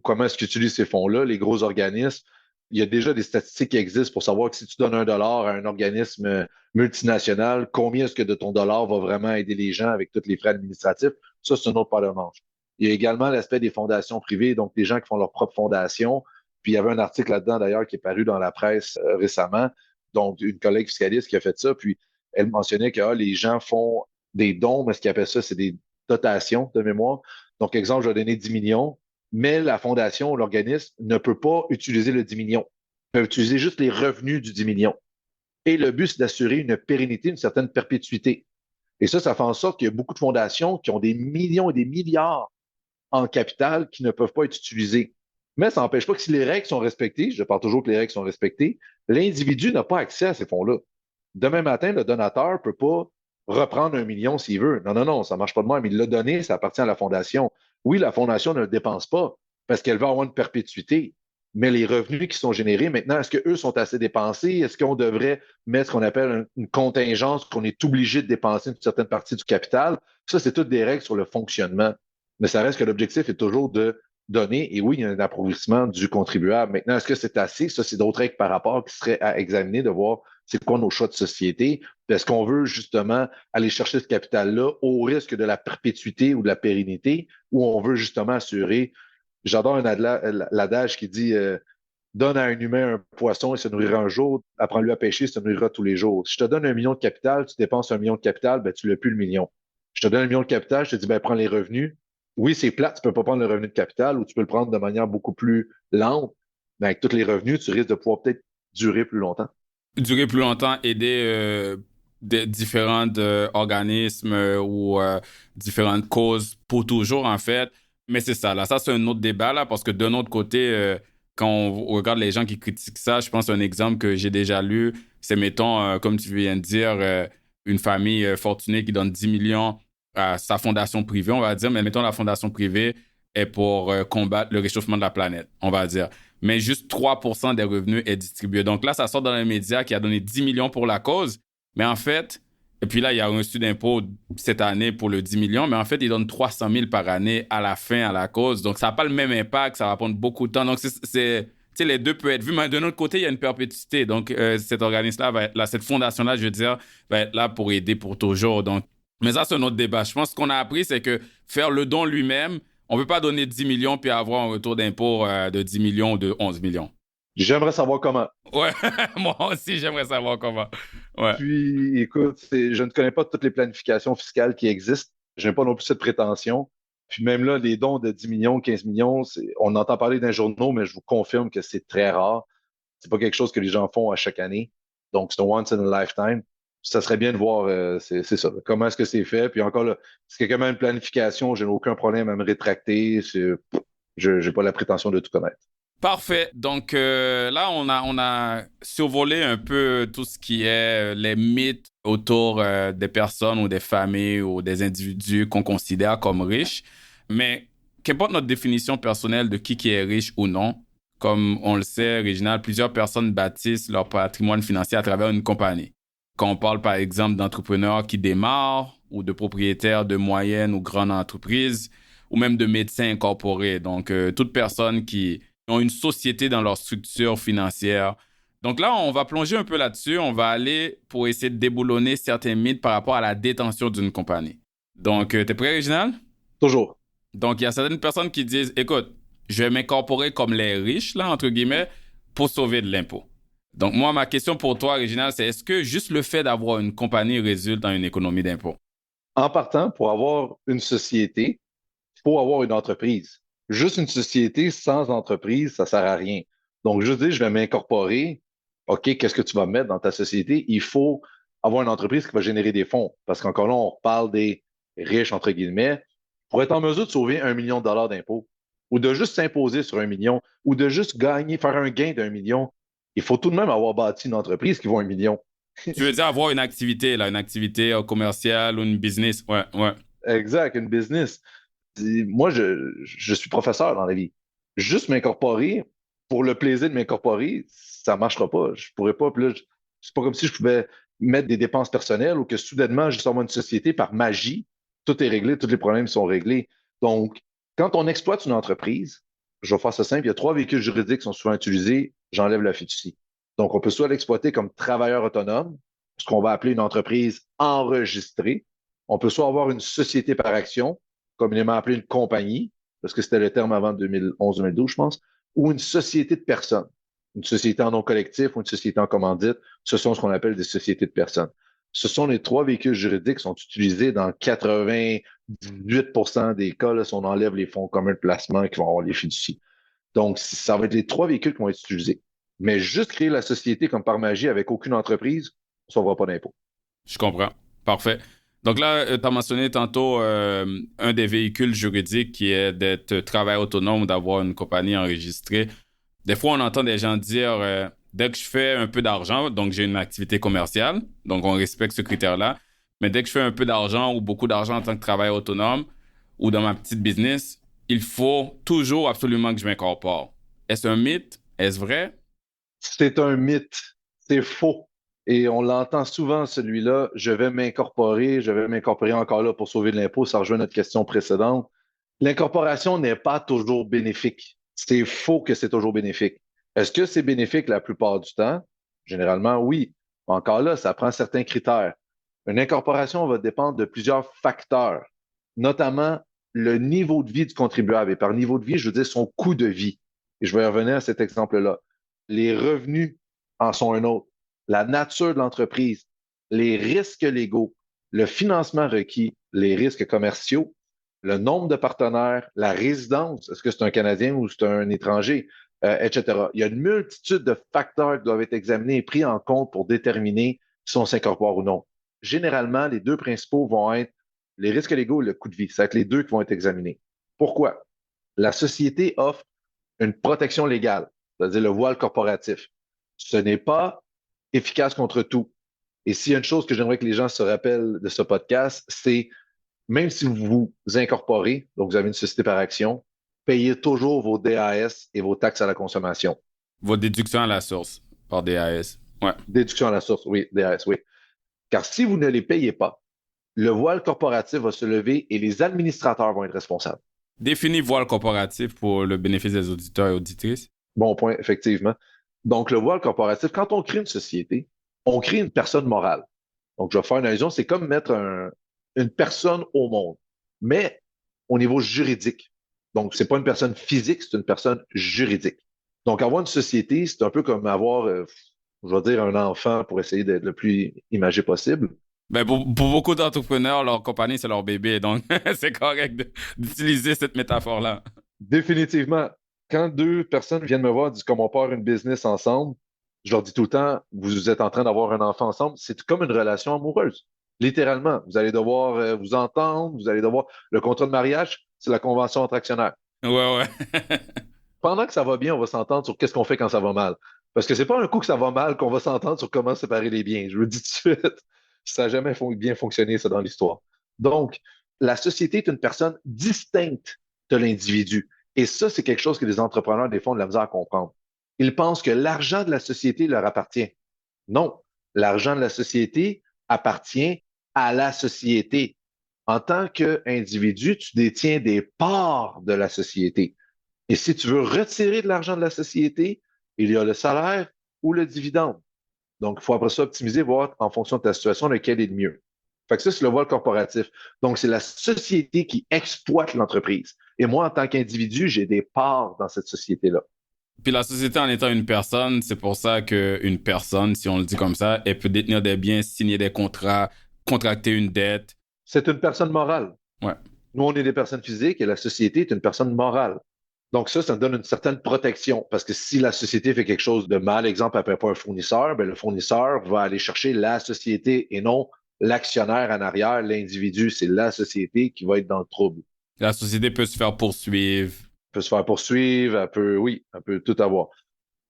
C: Comment est-ce qu'ils utilisent ces fonds-là? Les gros organismes, il y a déjà des statistiques qui existent pour savoir que si tu donnes 1$ à un organisme multinational, combien est-ce que de ton dollar va vraiment aider les gens avec tous les frais administratifs? Ça, c'est une autre part de manche. Il y a également l'aspect des fondations privées, donc des gens qui font leur propre fondation. Puis il y avait un article là-dedans, d'ailleurs, qui est paru dans la presse récemment, donc une collègue fiscaliste qui a fait ça, puis elle mentionnait que les gens font des dons, mais ce qu'ils appellent ça, c'est des dotations de mémoire. Donc, exemple, je vais donner 10 millions, mais la fondation, l'organisme, ne peut pas utiliser le 10 millions. Il peut utiliser juste les revenus du 10 millions. Et le but, c'est d'assurer une pérennité, une certaine perpétuité. Et ça fait en sorte qu'il y a beaucoup de fondations qui ont des millions et des milliards en capital qui ne peuvent pas être utilisés. Mais ça n'empêche pas que si les règles sont respectées, je parle toujours que les règles sont respectées, l'individu n'a pas accès à ces fonds-là. Demain matin, le donateur ne peut pas reprendre 1 million s'il veut. Non, non, non, ça ne marche pas de même. Il l'a donné, ça appartient à la fondation. Oui, la fondation ne le dépense pas parce qu'elle va avoir une perpétuité. Mais les revenus qui sont générés maintenant, est-ce qu'eux sont assez dépensés? Est-ce qu'on devrait mettre ce qu'on appelle une contingence qu'on est obligé de dépenser une certaine partie du capital? Ça, c'est toutes des règles sur le fonctionnement. Mais ça reste que l'objectif est toujours de donner. Et oui, il y a un appauvrissement du contribuable. Maintenant, est-ce que c'est assez? Ça, c'est d'autres règles par rapport qui seraient à examiner, de voir c'est quoi nos choix de société. Est-ce qu'on veut justement aller chercher ce capital-là au risque de la perpétuité ou de la pérennité, ou on veut justement assurer. J'adore l'adage qui dit donne à un humain un poisson, il se nourrira un jour, apprends-lui à pêcher, il se nourrira tous les jours. Si je te donne 1 million de capital, tu dépenses 1 million de capital, ben, tu l'as plus le million. Je te donne 1 million de capital, je te dis, ben, prends les revenus. Oui, c'est plate, tu peux pas prendre le revenu de capital ou tu peux le prendre de manière beaucoup plus lente, mais avec tous les revenus, tu risques de pouvoir peut-être durer plus longtemps.
B: Durer plus longtemps, aider des différents organismes ou différentes causes pour toujours, en fait. Mais c'est ça, là, ça, c'est un autre débat, là, parce que d'un autre côté, quand on regarde les gens qui critiquent ça, je pense un exemple que j'ai déjà lu, c'est, mettons, comme tu viens de dire, une famille fortunée qui donne 10 millions à sa fondation privée, on va dire, mais mettons la fondation privée est pour combattre le réchauffement de la planète, on va dire. Mais juste 3% des revenus est distribué. Donc là, ça sort dans les médias qui a donné 10 millions pour la cause, mais en fait, et puis là, il y a un reçu d'impôt cette année pour le 10 millions, mais en fait, il donne 300 000 par année à la fin à la cause. Donc, ça n'a pas le même impact, ça va prendre beaucoup de temps. Donc, tu sais, les deux peuvent être vus, mais d'un autre côté, il y a une perpétuité. Donc, cet organisme-là va être là, cette fondation-là, je veux dire, va être là pour aider pour toujours. Donc, mais ça, c'est un autre débat. Je pense que ce qu'on a appris, c'est que faire le don lui-même, on ne peut pas donner 10 millions puis avoir un retour d'impôt de 10 millions ou de 11 millions.
C: J'aimerais savoir comment.
B: Ouais, moi aussi, j'aimerais savoir comment. Ouais.
C: Puis, écoute, je ne connais pas toutes les planifications fiscales qui existent. Je n'ai pas non plus cette prétention. Puis même là, les dons de 10 millions, 15 millions, on entend parler d'un journaux, mais je vous confirme que c'est très rare. C'est pas quelque chose que les gens font à chaque année. Donc, c'est un once in a lifetime. Ça serait bien de voir, c'est ça, comment est-ce que c'est fait. Puis encore là, c'est quand même une planification, je n'ai aucun problème à me rétracter. Je n'ai pas la prétention de tout connaître.
B: Parfait. Donc là, on a survolé un peu tout ce qui est les mythes autour des personnes ou des familles ou des individus qu'on considère comme riches. Mais qu'importe notre définition personnelle de qui est riche ou non, comme on le sait, Réginald, plusieurs personnes bâtissent leur patrimoine financier à travers une compagnie. Quand on parle par exemple d'entrepreneurs qui démarrent ou de propriétaires de moyennes ou grandes entreprises ou même de médecins incorporés. Donc, toute personne qui ont une société dans leur structure financière. Donc là, on va plonger un peu là-dessus. On va aller pour essayer de déboulonner certains mythes par rapport à la détention d'une compagnie. Donc, t'es prêt, Réginald?
C: Toujours.
B: Donc, il y a certaines personnes qui disent, écoute, je vais m'incorporer comme les riches, là, entre guillemets, pour sauver de l'impôt. Donc, moi, ma question pour toi, Réginald, c'est est-ce que juste le fait d'avoir une compagnie résulte dans une économie d'impôt?
C: En partant, pour avoir une société, il faut avoir une entreprise. Juste une société sans entreprise, ça sert à rien. Donc, je dis, je vais m'incorporer. OK, qu'est-ce que tu vas mettre dans ta société? Il faut avoir une entreprise qui va générer des fonds. Parce qu'encore là, on parle des riches, entre guillemets, pour être en mesure de sauver 1 million de dollars d'impôts, ou de juste s'imposer sur 1 million, ou de juste gagner, faire un gain d'1 million. Il faut tout de même avoir bâti une entreprise qui vaut 1 million.
B: Tu veux dire avoir une activité, là, une activité commerciale ou une business? Ouais, ouais.
C: Exact, une business. Moi, je suis professeur dans la vie. Juste m'incorporer pour le plaisir de m'incorporer, ça ne marchera pas. Je pourrais pas. Puis là, c'est pas comme si je pouvais mettre des dépenses personnelles ou que soudainement, je sors une société par magie, tout est réglé, tous les problèmes sont réglés. Donc, quand on exploite une entreprise, je vais faire ça simple, il y a 3 véhicules juridiques qui sont souvent utilisés, j'enlève la fiducie. Donc, on peut soit l'exploiter comme travailleur autonome, ce qu'on va appeler une entreprise enregistrée. On peut soit avoir une société par action, communément appelée une compagnie, parce que c'était le terme avant 2011-2012, je pense, ou une société de personnes. Une société en nom collectif ou une société en commandite, ce sont ce qu'on appelle des sociétés de personnes. Ce sont les 3 véhicules juridiques qui sont utilisés dans 98% des cas, là, si on enlève les fonds communs de placement qui vont avoir les fiducies. Donc, ça va être les 3 véhicules qui vont être utilisés. Mais juste créer la société comme par magie avec aucune entreprise, on ne sauvera pas d'impôt.
B: Je comprends. Parfait. Donc là, tu as mentionné tantôt un des véhicules juridiques qui est d'être travailleur autonome ou d'avoir une compagnie enregistrée. Des fois, on entend des gens dire dès que je fais un peu d'argent, donc j'ai une activité commerciale, donc on respecte ce critère-là, mais dès que je fais un peu d'argent ou beaucoup d'argent en tant que travailleur autonome ou dans ma petite business, il faut toujours absolument que je m'incorpore. Est-ce un mythe? Est-ce vrai?
C: C'est un mythe. C'est faux. Et on l'entend souvent, celui-là, je vais m'incorporer encore là pour sauver de l'impôt. Ça rejoint notre question précédente. L'incorporation n'est pas toujours bénéfique. C'est faux que c'est toujours bénéfique. Est-ce que c'est bénéfique la plupart du temps? Généralement, oui. Encore là, ça prend certains critères. Une incorporation va dépendre de plusieurs facteurs, notamment le niveau de vie du contribuable. Et par niveau de vie, je veux dire son coût de vie. Et je vais revenir à cet exemple-là. Les revenus en sont un autre. La nature de l'entreprise, les risques légaux, le financement requis, les risques commerciaux, le nombre de partenaires, la résidence, est-ce que c'est un Canadien ou c'est un étranger, etc. Il y a une multitude de facteurs qui doivent être examinés et pris en compte pour déterminer si on s'incorpore ou non. Généralement, les deux principaux vont être les risques légaux et le coût de vie. Ça va être les deux qui vont être examinés. Pourquoi? La société offre une protection légale, c'est-à-dire le voile corporatif. Ce n'est pas efficace contre tout. Et s'il y a une chose que j'aimerais que les gens se rappellent de ce podcast, c'est même si vous vous incorporez, donc vous avez une société par action, payez toujours vos DAS et vos taxes à la consommation.
B: Vos déductions à la source par DAS. Ouais.
C: Déduction à la source, oui, DAS, oui. Car si vous ne les payez pas, le voile corporatif va se lever et les administrateurs vont être responsables.
B: Définis voile corporatif pour le bénéfice des auditeurs et auditrices.
C: Bon point, effectivement. Donc, le voile corporatif, quand on crée une société, on crée une personne morale. Donc, je vais faire une allusion, c'est comme mettre une personne au monde, mais au niveau juridique. Donc, c'est pas une personne physique, c'est une personne juridique. Donc, avoir une société, c'est un peu comme avoir, je vais dire, un enfant pour essayer d'être le plus imagé possible.
B: Ben pour beaucoup d'entrepreneurs, leur compagnie, c'est leur bébé. Donc, c'est correct d'utiliser cette métaphore-là.
C: Définitivement, quand deux personnes viennent me voir et disent comment on part une business ensemble, je leur dis tout le temps, vous êtes en train d'avoir un enfant ensemble, c'est comme une relation amoureuse. Littéralement, vous allez devoir vous entendre, vous allez devoir... Le contrat de mariage, c'est la convention entre actionnaires.
B: Ouais, ouais.
C: Pendant que ça va bien, on va s'entendre sur qu'est-ce qu'on fait quand ça va mal. Parce que c'est pas un coup que ça va mal qu'on va s'entendre sur comment séparer les biens. Je vous le dis tout de suite, ça n'a jamais bien fonctionné, ça, dans l'histoire. Donc, la société est une personne distincte de l'individu. Et ça, c'est quelque chose que les entrepreneurs, des fois, ont de la misère à comprendre. Ils pensent que l'argent de la société leur appartient. Non, l'argent de la société appartient à la société. En tant qu'individu, tu détiens des parts de la société. Et si tu veux retirer de l'argent de la société, il y a le salaire ou le dividende. Donc, il faut après ça optimiser, voir en fonction de ta situation lequel est le mieux. Fait que ça, c'est le voile corporatif. Donc, c'est la société qui exploite l'entreprise. Et moi, en tant qu'individu, j'ai des parts dans cette société-là.
B: Puis la société en étant une personne, c'est pour ça qu'une personne, si on le dit comme ça, elle peut détenir des biens, signer des contrats, contracter une dette.
C: C'est une personne morale.
B: Ouais.
C: Nous, on est des personnes physiques et la société est une personne morale. Donc ça me donne une certaine protection parce que si la société fait quelque chose de mal, exemple, elle ne paie pas un fournisseur, ben le fournisseur va aller chercher la société et non l'actionnaire en arrière, l'individu. C'est la société qui va être dans le trouble.
B: La société peut se faire poursuivre.
C: Elle peut se faire poursuivre, elle peut tout avoir.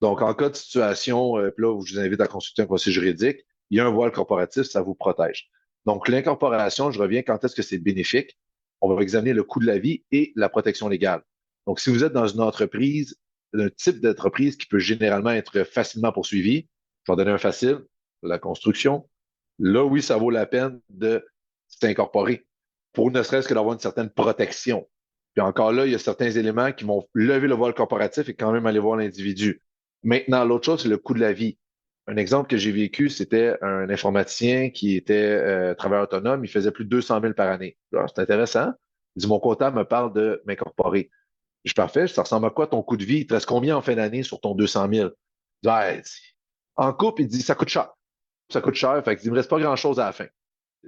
C: Donc, en cas de situation, puis là, je vous invite à consulter un conseiller juridique, il y a un voile corporatif, ça vous protège. Donc, l'incorporation, je reviens, quand est-ce que c'est bénéfique? On va examiner le coût de la vie et la protection légale. Donc, si vous êtes dans une entreprise, un type d'entreprise qui peut généralement être facilement poursuivi, je vais en donner un facile, la construction. Là, oui, ça vaut la peine de s'incorporer pour ne serait-ce que d'avoir une certaine protection. Puis encore là, il y a certains éléments qui vont lever le voile corporatif et quand même aller voir l'individu. Maintenant, l'autre chose, c'est le coût de la vie. Un exemple que j'ai vécu, c'était un informaticien qui était travailleur autonome. Il faisait plus de 200 000 par année. Alors, c'est intéressant. Il dit, mon comptable me parle de m'incorporer. Je suis parfait, ça ressemble à quoi ton coût de vie? Il te reste combien en fin d'année sur ton 200 000? Il dit, en couple, il dit, ça coûte cher. Ça coûte cher, fait qu'il dit, il me reste pas grand-chose à la fin.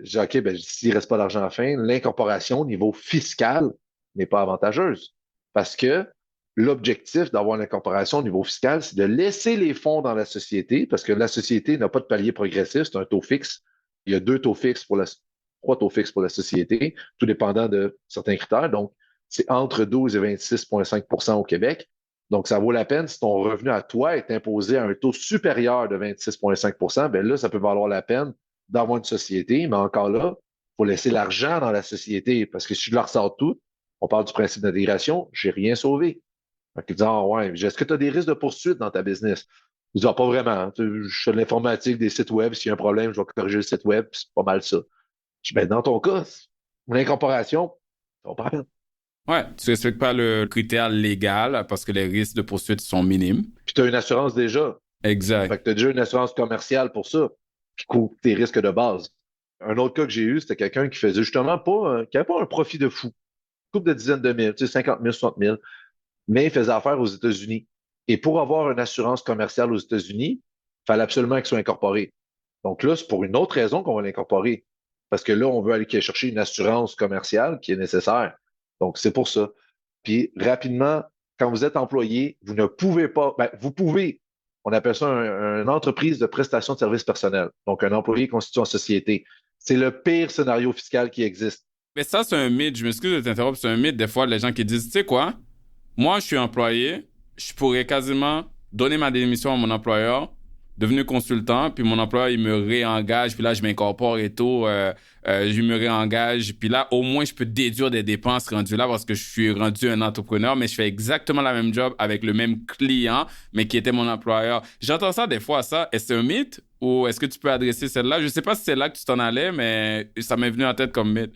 C: Je dis, OK, ben, s'il reste pas d'argent à la fin, l'incorporation au niveau fiscal n'est pas avantageuse. Parce que l'objectif d'avoir l'incorporation au niveau fiscal, c'est de laisser les fonds dans la société, parce que la société n'a pas de palier progressif, c'est un taux fixe. Il y a trois taux fixes pour la société, tout dépendant de certains critères. Donc, c'est entre 12 et 26,5 % au Québec. Donc, ça vaut la peine si ton revenu à toi est imposé à un taux supérieur de 26,5 %, bien là, ça peut valoir la peine d'avoir une société, mais encore là, il faut laisser l'argent dans la société, parce que si je leur sors tout, on parle du principe d'intégration, j'ai rien sauvé. Fait qu'ils disent, ah ouais, est-ce que tu as des risques de poursuite dans ta business? Ils disent, ah, pas vraiment. Je fais de l'informatique, des sites web. S'il y a un problème, je vais corriger le site web. C'est pas mal ça. Je dis, ben, dans ton cas, l'incorporation, ça vaut pas la peine.
B: Ouais, tu respectes pas le critère légal parce que les risques de poursuite sont minimes.
C: Puis tu as une assurance déjà.
B: Exact.
C: Fait que tu as déjà une assurance commerciale pour ça, qui couvre tes risques de base. Un autre cas que j'ai eu, c'était quelqu'un qui faisait justement pas, qui n'avait pas un profit de fou. Couple de dizaines de mille, tu sais, 50 000, 60 000. Mais il faisait affaire aux États-Unis. Et pour avoir une assurance commerciale aux États-Unis, il fallait absolument qu'il soit incorporé. Donc là, c'est pour une autre raison qu'on va l'incorporer. Parce que là, on veut aller chercher une assurance commerciale qui est nécessaire. Donc, c'est pour ça. Puis, rapidement, quand vous êtes employé, vous ne pouvez pas, ben, vous pouvez, on appelle ça une entreprise de prestation de services personnels. Donc, un employé constitué en société. C'est le pire scénario fiscal qui existe.
B: Mais ça, c'est un mythe. Je m'excuse de t'interrompre. C'est un mythe, des fois, les gens qui disent, tu sais quoi? Moi, je suis employé. Je pourrais quasiment donner ma démission à mon employeur, devenu consultant, puis mon employeur, il me réengage, puis là, je m'incorpore et tout, je me réengage, puis là, au moins, je peux déduire des dépenses rendues là parce que je suis rendu un entrepreneur, mais je fais exactement la même job avec le même client, mais qui était mon employeur. J'entends ça des fois, ça. Est-ce un mythe ou est-ce que tu peux adresser celle-là? Je sais pas si c'est là que tu t'en allais, mais ça m'est venu en tête comme mythe.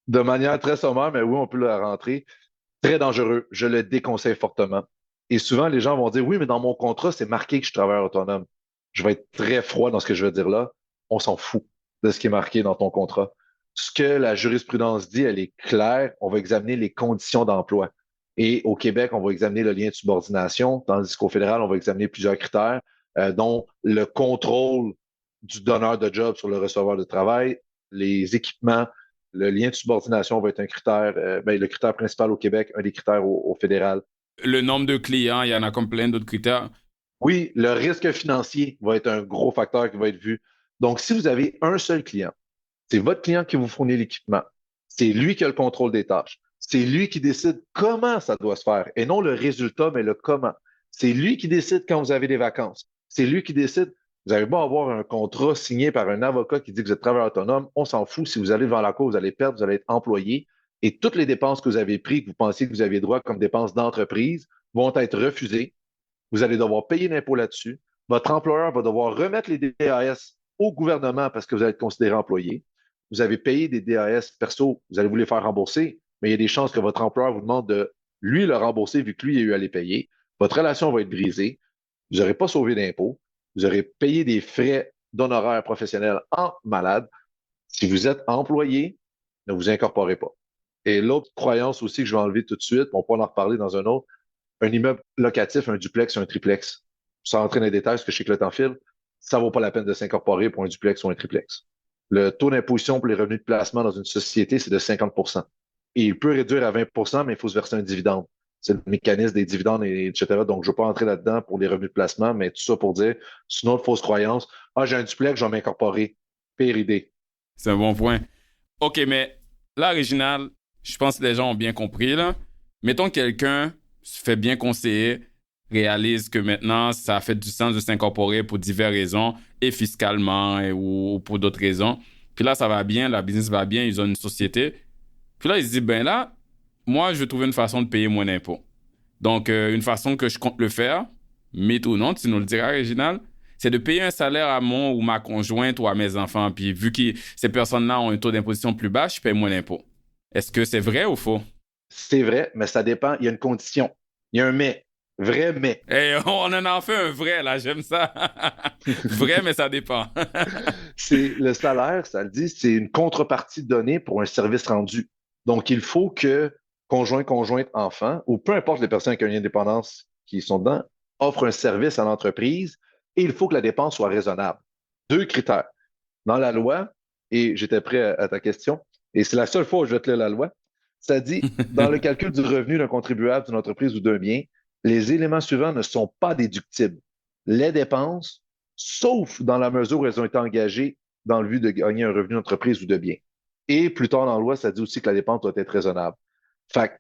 C: De manière très sommaire, mais oui, on peut la rentrer. Très dangereux. Je le déconseille fortement. Et souvent, les gens vont dire, oui, mais dans mon contrat, c'est marqué que je suis travailleur autonome. Je vais être très froid dans ce que je vais dire là. On s'en fout de ce qui est marqué dans ton contrat. Ce que la jurisprudence dit, elle est claire. On va examiner les conditions d'emploi. Et au Québec, on va examiner le lien de subordination, tandis qu'au fédéral, on va examiner plusieurs critères, dont le contrôle du donneur de job sur le receveur de travail, les équipements, le lien de subordination va être un critère, le critère principal au Québec, un des critères au fédéral.
B: Le nombre de clients, il y en a comme plein d'autres critères.
C: Oui, le risque financier va être un gros facteur qui va être vu. Donc, si vous avez un seul client, c'est votre client qui vous fournit l'équipement, c'est lui qui a le contrôle des tâches, c'est lui qui décide comment ça doit se faire, et non le résultat, mais le comment. C'est lui qui décide quand vous avez des vacances. C'est lui qui décide. Vous avez beau avoir un contrat signé par un avocat qui dit que vous êtes travailleur autonome, on s'en fout. Si vous allez devant la cour, vous allez perdre, vous allez être employé. Et toutes les dépenses que vous avez prises, que vous pensiez que vous aviez droit comme dépenses d'entreprise, vont être refusées. Vous allez devoir payer l'impôt là-dessus. Votre employeur va devoir remettre les DAS au gouvernement parce que vous allez être considéré employé. Vous avez payé des DAS perso, vous allez vous les faire rembourser, mais il y a des chances que votre employeur vous demande de lui le rembourser vu que lui a eu à les payer. Votre relation va être brisée. Vous n'aurez pas sauvé d'impôts. Vous aurez payé des frais d'honoraires professionnels en malade. Si vous êtes employé, ne vous incorporez pas. Et l'autre croyance aussi que je vais enlever tout de suite, on pourra en reparler dans un autre, un immeuble locatif, un duplex, un triplex. Sans rentrer dans les détails, parce que je sais que le temps file, ça vaut pas la peine de s'incorporer pour un duplex ou un triplex. Le taux d'imposition pour les revenus de placement dans une société, c'est de 50 Et il peut réduire à 20 mais il faut se verser un dividende. C'est le mécanisme des dividendes, etc. Donc, je ne veux pas entrer là-dedans pour les revenus de placement, mais tout ça pour dire, c'est une autre fausse croyance. Ah, j'ai un duplex, je vais m'incorporer. Pire idée.
B: C'est un bon point. OK, mais là, Réginal, je pense que les gens ont bien compris, là. Mettons que quelqu'un se fait bien conseiller, réalise que maintenant, ça a fait du sens de s'incorporer pour diverses raisons, et fiscalement, ou pour d'autres raisons. Puis là, ça va bien, la business va bien, ils ont une société. Puis là, ils se disent, ben là, moi, je vais trouver une façon de payer moins d'impôts. Donc, une façon que je compte le faire, mythe ou non, tu nous le diras, Réginal, c'est de payer un salaire à mon ou ma conjointe ou à mes enfants. Puis vu que ces personnes-là ont un taux d'imposition plus bas, je paye moins d'impôts. Est-ce que c'est vrai ou faux?
C: C'est vrai, mais ça dépend. Il y a une condition. Il y a un mais. Vrai mais.
B: Hey, on en a fait un vrai, là, j'aime ça. Vrai, mais ça dépend.
C: C'est le salaire, ça le dit, c'est une contrepartie donnée pour un service rendu. Donc, il faut que conjoint, conjointe, enfant, ou peu importe les personnes qui ont une indépendance qui sont dedans, offrent un service à l'entreprise et il faut que la dépense soit raisonnable. Deux critères. Dans la loi, et j'étais prêt à ta question, et c'est la seule fois où je vais te lire la loi, ça dit, dans le calcul du revenu d'un contribuable d'une entreprise ou d'un bien, les éléments suivants ne sont pas déductibles. Les dépenses, sauf dans la mesure où elles ont été engagées dans le but de gagner un revenu d'entreprise ou de bien. Et plus tard dans la loi, ça dit aussi que la dépense doit être raisonnable. Fait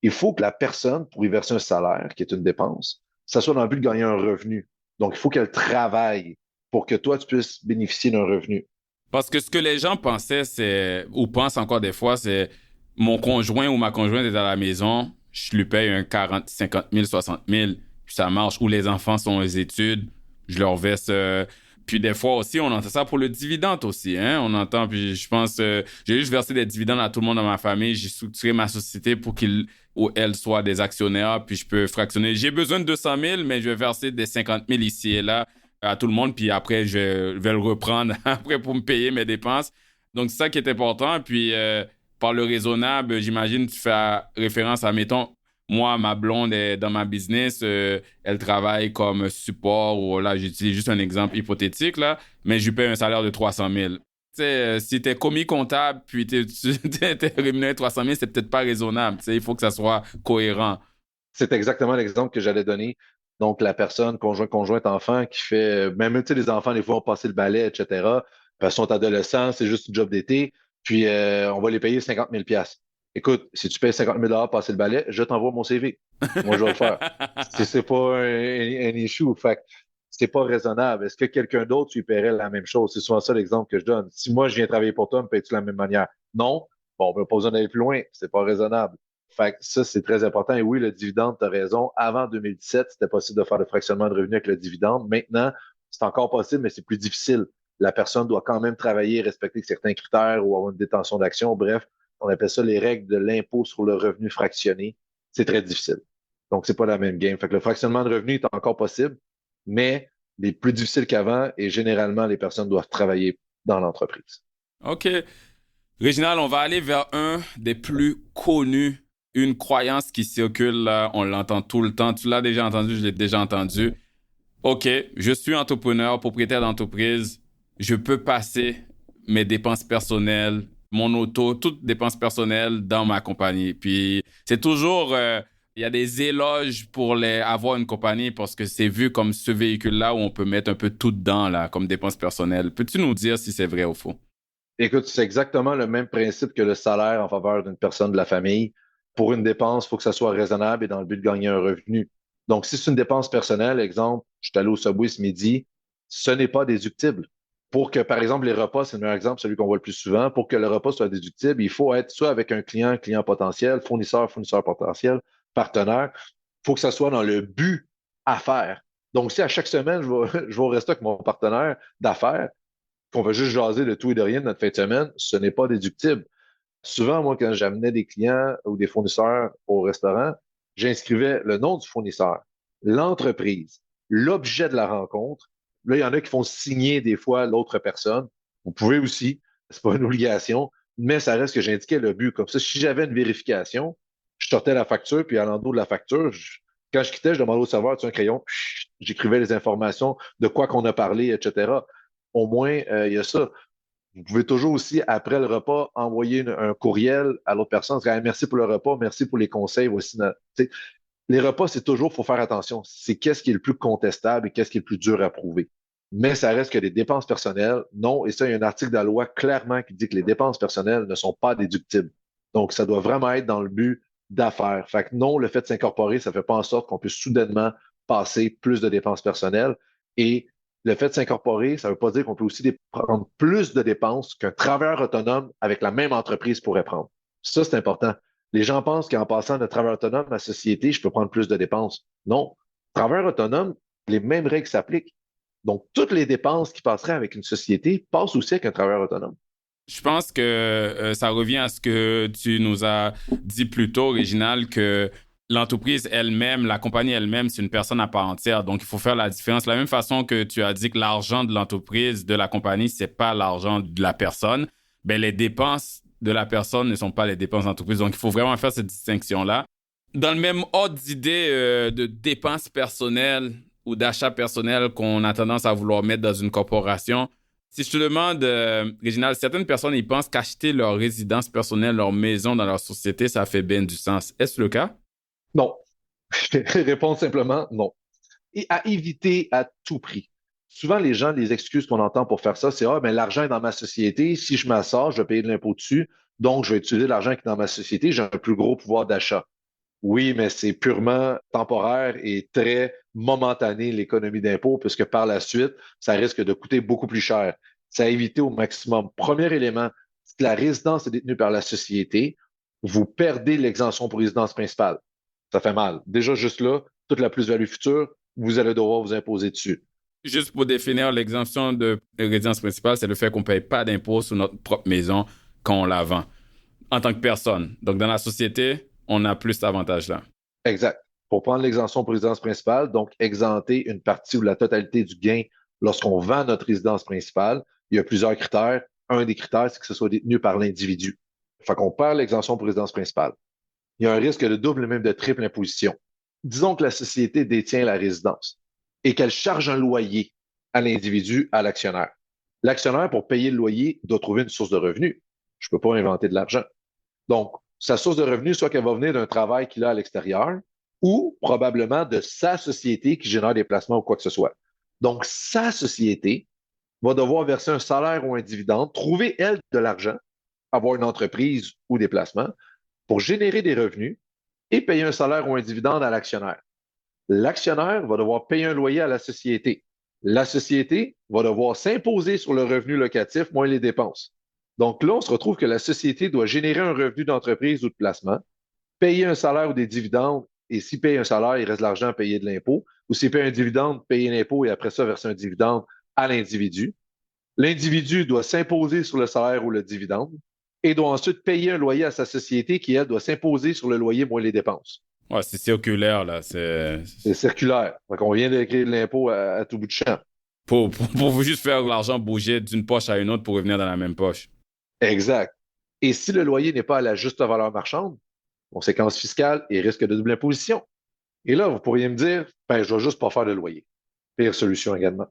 C: il faut que la personne, pour y verser un salaire, qui est une dépense, ça soit dans le but de gagner un revenu. Donc, il faut qu'elle travaille pour que toi, tu puisses bénéficier d'un revenu.
B: Parce que ce que les gens pensaient, c'est, ou pensent encore des fois, c'est mon conjoint ou ma conjointe est à la maison, je lui paye un 40, 50 000, 60 000, puis ça marche. Ou les enfants sont aux études, je leur verse. Puis des fois aussi, on entend ça pour le dividende aussi. Hein? On entend, puis je pense, j'ai juste versé des dividendes à tout le monde dans ma famille. J'ai structuré ma société pour qu'ils ou elles soient des actionnaires, puis je peux fractionner. J'ai besoin de 200 000, mais je vais verser des 50 000 ici et là à tout le monde, puis après, je vais le reprendre après pour me payer mes dépenses. Donc, c'est ça qui est important. Puis, par le raisonnable, j'imagine, tu fais référence à, mettons, moi, ma blonde est dans ma business, elle travaille comme support, ou là, j'utilise juste un exemple hypothétique, là, mais je lui paye un salaire de 300 000. Tu sais, si t'es commis comptable, puis t'es rémunéré 300 000, c'est peut-être pas raisonnable. Tu sais, il faut que ça soit cohérent.
C: C'est exactement l'exemple que j'allais donner. Donc, la personne, conjointe, enfant, qui fait, même, tu sais, les enfants, des fois, ont passé le balai, etc. Puis, ils sont adolescents, c'est juste un job d'été. Puis, on va les payer 50 000 $. Écoute, si tu payes 50 000 $ passer le balai, je t'envoie mon CV. Moi, je vais le faire. C'est pas un issue. Fait c'est pas raisonnable. Est-ce que quelqu'un d'autre lui paierait la même chose? C'est souvent ça l'exemple que je donne. Si moi, je viens travailler pour toi, me payes-tu de la même manière? Non. Bon, on n'a pas besoin d'aller plus loin. C'est pas raisonnable. Fait que ça, c'est très important. Et oui, le dividende, tu as raison. Avant 2017, c'était possible de faire le fractionnement de revenus avec le dividende. Maintenant, c'est encore possible, mais c'est plus difficile. La personne doit quand même travailler, respecter certains critères ou avoir une détention d'action. Bref, on appelle ça les règles de l'impôt sur le revenu fractionné. C'est très difficile. Donc, c'est pas la même game. Fait que le fractionnement de revenus est encore possible, mais il est plus difficile qu'avant et généralement, les personnes doivent travailler dans l'entreprise.
B: OK. Réginald, on va aller vers un des plus connus, une croyance qui circule là, on l'entend tout le temps. Tu l'as déjà entendu, je l'ai déjà entendu. OK, je suis entrepreneur, propriétaire d'entreprise. Je peux passer mes dépenses personnelles, mon auto, toutes dépenses personnelles dans ma compagnie. Puis c'est toujours, il y a des éloges pour avoir une compagnie parce que c'est vu comme ce véhicule-là où on peut mettre un peu tout dedans là, comme dépenses personnelles. Peux-tu nous dire si c'est vrai ou faux?
C: Écoute, c'est exactement le même principe que le salaire en faveur d'une personne de la famille. Pour une dépense, il faut que ça soit raisonnable et dans le but de gagner un revenu. Donc, si c'est une dépense personnelle, exemple, je suis allé au Subway ce midi, ce n'est pas déductible. Pour que, par exemple, les repas, c'est le meilleur exemple, celui qu'on voit le plus souvent, pour que le repas soit déductible, il faut être soit avec un client, client potentiel, fournisseur, fournisseur potentiel, partenaire. Il faut que ça soit dans le but à faire. Donc, si à chaque semaine, je vais au resto avec mon partenaire d'affaires, qu'on va juste jaser de tout et de rien de notre fin de semaine, ce n'est pas déductible. Souvent, moi, quand j'amenais des clients ou des fournisseurs au restaurant, j'inscrivais le nom du fournisseur, l'entreprise, l'objet de la rencontre. Là, il y en a qui font signer des fois l'autre personne. Vous pouvez aussi, c'est pas une obligation, mais ça reste que j'indiquais le but. Comme ça, si j'avais une vérification, je sortais la facture, puis à l'endroit de la facture, quand je quittais, je demandais au serveur, tu as un crayon, j'écrivais les informations de quoi qu'on a parlé, etc. Au moins, il y a ça. Vous pouvez toujours aussi, après le repas, envoyer un courriel à l'autre personne. Dire, hey, merci pour le repas, merci pour les conseils. Voici les repas, c'est toujours, il faut faire attention. C'est qu'est-ce qui est le plus contestable et qu'est-ce qui est le plus dur à prouver. Mais ça reste que des dépenses personnelles, non. Et ça, il y a un article de la loi clairement qui dit que les dépenses personnelles ne sont pas déductibles. Donc, ça doit vraiment être dans le but d'affaires. Fait que non, le fait de s'incorporer, ça ne fait pas en sorte qu'on puisse soudainement passer plus de dépenses personnelles. Et le fait de s'incorporer, ça ne veut pas dire qu'on peut aussi prendre plus de dépenses qu'un travailleur autonome avec la même entreprise pourrait prendre. Ça, c'est important. Les gens pensent qu'en passant de travailleur autonome à société, je peux prendre plus de dépenses. Non. Travailleur autonome, les mêmes règles s'appliquent. Donc, toutes les dépenses qui passeraient avec une société passent aussi avec un travailleur autonome.
B: Je pense que ça revient à ce que tu nous as dit plus tôt, Réginald, que l'entreprise elle-même, la compagnie elle-même, c'est une personne à part entière. Donc, il faut faire la différence. De la même façon que tu as dit que l'argent de l'entreprise, de la compagnie, c'est pas l'argent de la personne, ben les dépenses de la personne ne sont pas les dépenses d'entreprise. Donc, il faut vraiment faire cette distinction-là. Dans le même ordre d'idée de dépenses personnelles ou d'achats personnels qu'on a tendance à vouloir mettre dans une corporation, si je te demande, Réginald, certaines personnes, ils pensent qu'acheter leur résidence personnelle, leur maison dans leur société, ça fait bien du sens. Est-ce le cas?
C: Non. Répondre simplement non. Et à éviter à tout prix. Souvent, les excuses qu'on entend pour faire ça, c'est ah, ben, l'argent est dans ma société, si je m'assors, je vais payer de l'impôt dessus, donc je vais utiliser l'argent qui est dans ma société, j'ai un plus gros pouvoir d'achat. Oui, mais c'est purement temporaire et très momentané, l'économie d'impôt, puisque par la suite, ça risque de coûter beaucoup plus cher. C'est à éviter au maximum. Premier élément, si la résidence est détenue par la société, vous perdez l'exemption pour résidence principale. Ça fait mal. Déjà, juste là, toute la plus-value future, vous allez devoir vous imposer dessus.
B: Juste pour définir l'exemption de résidence principale, c'est le fait qu'on ne paye pas d'impôt sur notre propre maison quand on la vend, en tant que personne. Donc, dans la société, on a plus d'avantages-là.
C: Exact. Pour prendre l'exemption pour résidence principale, donc exempter une partie ou la totalité du gain lorsqu'on vend notre résidence principale, il y a plusieurs critères. Un des critères, c'est que ce soit détenu par l'individu. Fait qu'on perd l'exemption pour résidence principale. Il y a un risque de double et même de triple imposition. Disons que la société détient la résidence et qu'elle charge un loyer à l'individu, à l'actionnaire. L'actionnaire, pour payer le loyer, doit trouver une source de revenus. Je ne peux pas inventer de l'argent. Donc, sa source de revenus, soit qu'elle va venir d'un travail qu'il a à l'extérieur ou probablement de sa société qui génère des placements ou quoi que ce soit. Donc, sa société va devoir verser un salaire ou un dividende, trouver, elle, de l'argent, avoir une entreprise ou des placements pour générer des revenus et payer un salaire ou un dividende à l'actionnaire. L'actionnaire va devoir payer un loyer à la société. La société va devoir s'imposer sur le revenu locatif moins les dépenses. Donc là, on se retrouve que la société doit générer un revenu d'entreprise ou de placement, payer un salaire ou des dividendes, et s'il paye un salaire, il reste de l'argent à payer de l'impôt, ou s'il paye un dividende, payer l'impôt et après ça, verser un dividende à l'individu. L'individu doit s'imposer sur le salaire ou le dividende et doit ensuite payer un loyer à sa société qui, elle, doit s'imposer sur le loyer moins les dépenses.
B: Ouais, c'est circulaire, là.
C: C'est circulaire. Donc, on vient de créer de l'impôt à tout bout de champ.
B: Pour juste faire l'argent bouger d'une poche à une autre pour revenir dans la même poche.
C: Exact. Et si le loyer n'est pas à la juste valeur marchande, conséquences fiscales et risque de double imposition. Et là, vous pourriez me dire, ben, je vais juste pas faire de loyer. Pire solution également.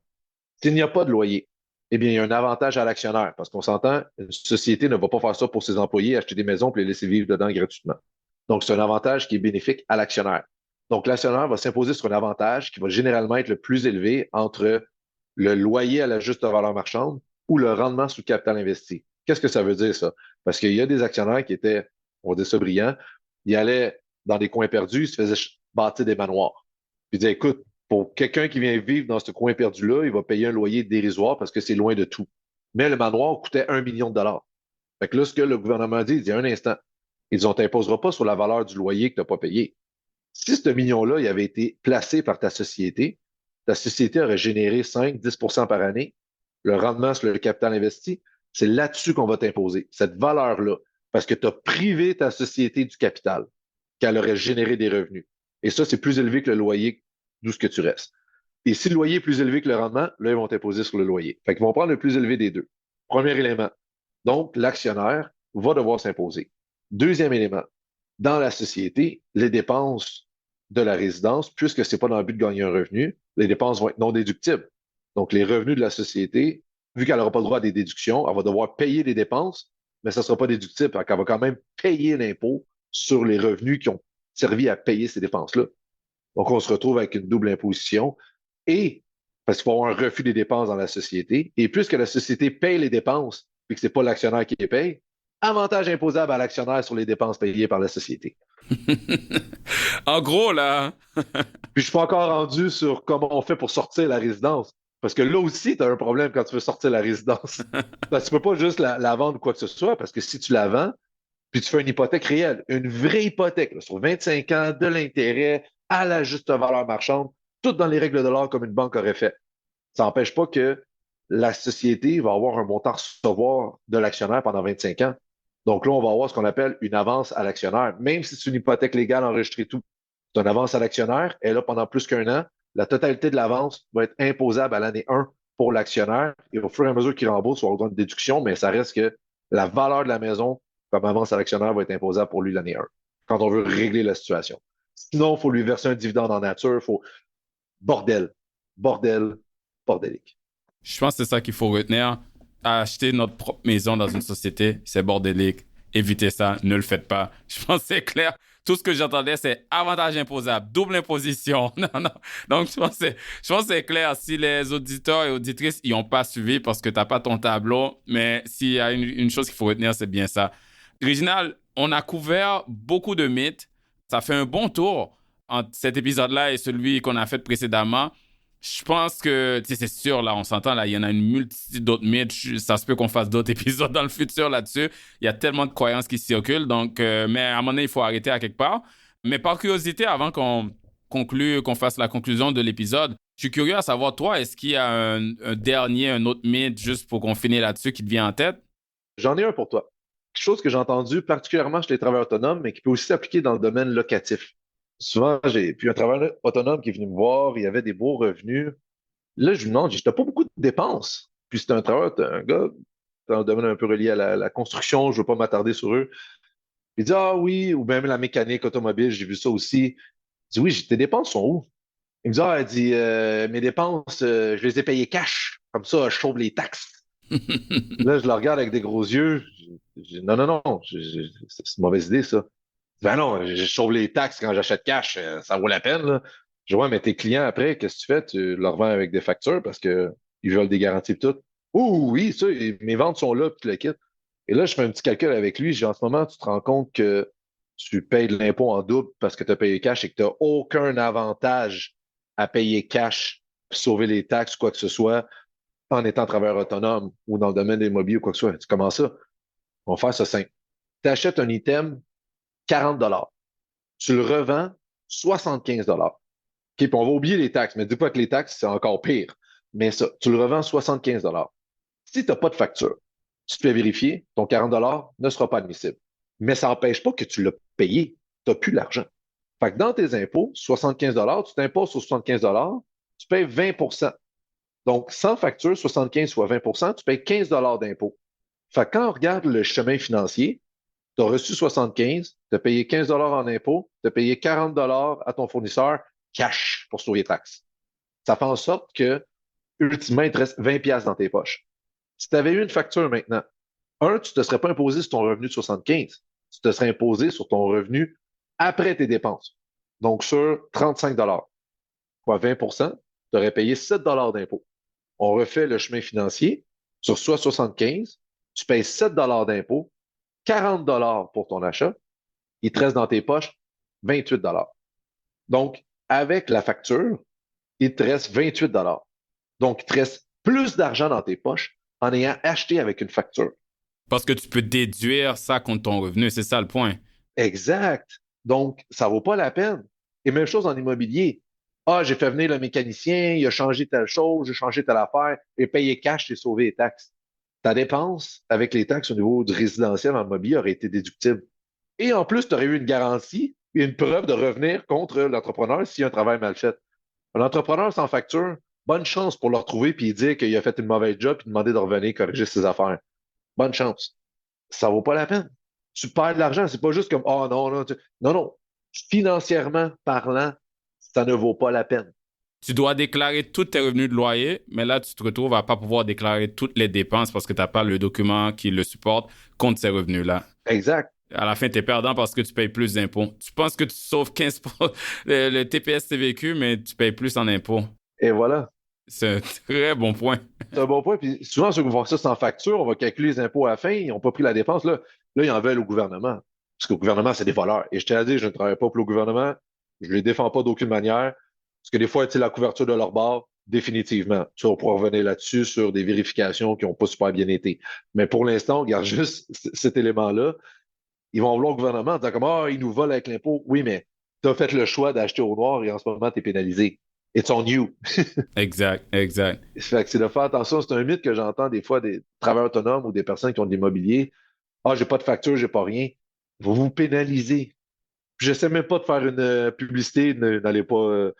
C: S'il n'y a pas de loyer, eh bien, il y a un avantage à l'actionnaire, parce qu'on s'entend, une société ne va pas faire ça pour ses employés, acheter des maisons et les laisser vivre dedans gratuitement. Donc, c'est un avantage qui est bénéfique à l'actionnaire. Donc, l'actionnaire va s'imposer sur un avantage qui va généralement être le plus élevé entre le loyer à la juste valeur marchande ou le rendement sous capital investi. Qu'est-ce que ça veut dire, ça? Parce qu'il y a des actionnaires qui étaient, on dit ça brillants, ils allaient dans des coins perdus, ils se faisaient bâtir des manoirs. Puis ils disaient, écoute, pour quelqu'un qui vient vivre dans ce coin perdu-là, il va payer un loyer dérisoire parce que c'est loin de tout. Mais le manoir coûtait 1 million de dollars. Fait que là, ce que le gouvernement dit, il dit un instant, ils on t'imposera pas sur la valeur du loyer que tu n'as pas payé. Si ce million-là, il avait été placé par ta société aurait généré 5-10 par année. Le rendement sur le capital investi, c'est là-dessus qu'on va t'imposer, cette valeur-là, parce que tu as privé ta société du capital, qu'elle aurait généré des revenus. Et ça, c'est plus élevé que le loyer d'où ce que tu restes. Et si le loyer est plus élevé que le rendement, là, ils vont t'imposer sur le loyer. Fait qu'ils vont prendre le plus élevé des deux. Premier élément. Donc, l'actionnaire va devoir s'imposer. Deuxième élément. Dans la société, les dépenses de la résidence, puisque c'est pas dans le but de gagner un revenu, les dépenses vont être non déductibles. Donc, les revenus de la société, vu qu'elle n'aura pas le droit à des déductions, elle va devoir payer les dépenses, mais ça ne sera pas déductible. Donc, elle va quand même payer l'impôt sur les revenus qui ont servi à payer ces dépenses-là. Donc, on se retrouve avec une double imposition et parce qu'il faut avoir un refus des dépenses dans la société. Et puisque la société paye les dépenses et que ce n'est pas l'actionnaire qui les paye, avantage imposable à l'actionnaire sur les dépenses payées par la société.
B: En gros, là.
C: Puis je suis pas encore rendu sur comment on fait pour sortir la résidence. Parce que là aussi, tu as un problème quand tu veux sortir la résidence. Parce que tu peux pas juste la vendre ou quoi que ce soit, parce que si tu la vends, puis tu fais une hypothèque réelle, une vraie hypothèque, là, sur 25 ans, de l'intérêt, à la juste valeur marchande, tout dans les règles de l'art comme une banque aurait fait. Ça n'empêche pas que la société va avoir un montant à recevoir de l'actionnaire pendant 25 ans. Donc là, on va avoir ce qu'on appelle une avance à l'actionnaire, même si c'est une hypothèque légale enregistrée tout. C'est une avance à l'actionnaire, et là, pendant plus qu'un an, la totalité de l'avance va être imposable à l'année 1 pour l'actionnaire, et au fur et à mesure qu'il rembourse, il va avoir une déduction, mais ça reste que la valeur de la maison comme avance à l'actionnaire va être imposable pour lui l'année 1, quand on veut régler la situation. Sinon, il faut lui verser un dividende en nature, il faut... Bordel, bordel, bordélique.
B: Je pense que c'est ça qu'il faut retenir. Acheter notre propre maison dans une société, c'est bordélique. Évitez ça, ne le faites pas. Je pense que c'est clair. Tout ce que j'entendais, c'est avantage imposable, double imposition. Non, non. Donc, je pense que c'est clair. Si les auditeurs et auditrices n'y ont pas suivi parce que tu n'as pas ton tableau, mais s'il y a une chose qu'il faut retenir, c'est bien ça. Réginald, on a couvert beaucoup de mythes. Ça fait un bon tour entre cet épisode-là et celui qu'on a fait précédemment. Je pense que, tu sais, c'est sûr, là, on s'entend, là, il y en a une multitude d'autres mythes. Ça se peut qu'on fasse d'autres épisodes dans le futur là-dessus. Il y a tellement de croyances qui circulent. Donc, mais à un moment donné, il faut arrêter à quelque part. Mais par curiosité, avant qu'on conclue, qu'on fasse la conclusion de l'épisode, je suis curieux à savoir, toi, est-ce qu'il y a un autre mythe, juste pour qu'on finisse là-dessus, qui te vient en tête?
C: J'en ai un pour toi. Quelque chose que j'ai entendu particulièrement chez les travailleurs autonomes, mais qui peut aussi s'appliquer dans le domaine locatif. Souvent, j'ai puis un travailleur autonome qui est venu me voir, il avait des beaux revenus. Là, je lui demande, j'ai pas beaucoup de dépenses. Puis c'est un travailleur, un gars dans le domaine un peu relié à la construction, je veux pas m'attarder sur eux. Il dit, ah oui, ou même la mécanique automobile, j'ai vu ça aussi. Je dis, oui, tes dépenses sont où? Il me dit, ah, il dit, mes dépenses, je les ai payées cash. Comme ça, je sauve les taxes. Là, je le regarde avec des gros yeux. Non, non, non, c'est une mauvaise idée, ça. Ben non, je sauve les taxes quand j'achète cash, ça vaut la peine, là. Je vois, mais tes clients après, qu'est-ce que tu fais? Tu leur vends avec des factures parce que ils veulent des garanties et tout. Oh oui, ça, mes ventes sont là, puis tu le quittes. Et là, je fais un petit calcul avec lui. J'ai en ce moment, tu te rends compte que tu payes de l'impôt en double parce que tu as payé cash et que tu n'as aucun avantage à payer cash sauver les taxes ou quoi que ce soit en étant travailleur autonome ou dans le domaine de l'immobilier ou quoi que ce soit. Tu commences ça. On va faire ça simple. Tu achètes un item 40 $. Tu le revends 75 $. OK, puis on va oublier les taxes, mais dis pas que les taxes, c'est encore pire. Mais ça, tu le revends 75 $. Si tu n'as pas de facture, tu te fais vérifier, ton 40 $ ne sera pas admissible. Mais ça n'empêche pas que tu l'as payé. Tu n'as plus l'argent. Fait que dans tes impôts, 75 $, tu t'imposes sur 75 $, tu payes 20 %. Donc, sans facture, 75 fois 20 %, tu payes 15 $ d'impôts. Fait que quand on regarde le chemin financier, tu as reçu 75, tu as payé 15 $ en impôts, tu as payé 40 $ à ton fournisseur cash pour sauver les taxes. Ça fait en sorte que, ultimement, il te reste 20 $ dans tes poches. Si tu avais eu une facture maintenant, tu ne te serais pas imposé sur ton revenu de 75, tu te serais imposé sur ton revenu après tes dépenses. Donc, sur 35 $, fois 20 %, tu aurais payé 7 $ d'impôts. On refait le chemin financier. Sur soit 75, tu payes 7 $ d'impôts, 40 $ pour ton achat. Il te reste dans tes poches 28 $. Donc, avec la facture, il te reste 28 $. Donc, il te reste plus d'argent dans tes poches en ayant acheté avec une facture.
B: Parce que tu peux déduire ça contre ton revenu, c'est ça le point.
C: Exact. Donc, ça vaut pas la peine. Et même chose en immobilier. Ah, j'ai fait venir le mécanicien, il a changé telle chose, j'ai changé telle affaire, j'ai payé cash, j'ai sauvé les taxes. Ta dépense avec les taxes au niveau du résidentiel en immobilier aurait été déductible. Et en plus, tu aurais eu une garantie et une preuve de revenir contre l'entrepreneur s'il y a un travail mal fait. Un entrepreneur sans facture, bonne chance pour le retrouver puis dire qu'il a fait une mauvaise job puis demander de revenir corriger ses affaires. Bonne chance. Ça vaut pas la peine. Tu perds de l'argent. C'est pas juste comme, oh non, non, non, non. Financièrement parlant, ça ne vaut pas la peine.
B: Tu dois déclarer tous tes revenus de loyer, mais là, tu te retrouves à pas pouvoir déclarer toutes les dépenses parce que tu n'as pas le document qui le supporte contre ces revenus-là.
C: Exact.
B: À la fin, tu es perdant parce que tu payes plus d'impôts. Tu penses que tu sauves 15 le TPS TVQ, mais tu payes plus en impôts.
C: Et voilà.
B: C'est un très bon point.
C: C'est un bon point. Puis souvent, ceux qui vont faire ça sans facture, on va calculer les impôts à la fin, ils n'ont pas pris la dépense. Là, ils en veulent au gouvernement. Parce que le gouvernement, c'est des voleurs. Et je t'ai dit, je ne travaille pas pour le gouvernement. Je ne les défends pas d'aucune manière. Parce que des fois, la couverture de leur bord, définitivement. Tu vas pouvoir revenir là-dessus sur des vérifications qui n'ont pas super bien été. Mais pour l'instant, on regarde juste cet élément-là. Ils vont vouloir au gouvernement en disant comme, ah, ils nous volent avec l'impôt. Oui, mais tu as fait le choix d'acheter au noir et en ce moment, tu es pénalisé. It's on you.
B: Exact.
C: Fait que c'est de faire attention. C'est un mythe que j'entends des fois des travailleurs autonomes ou des personnes qui ont de l'immobilier. Ah, j'ai pas de facture, j'ai pas rien. Vous vous pénalisez. Je sais même pas de faire une publicité, n'allez pas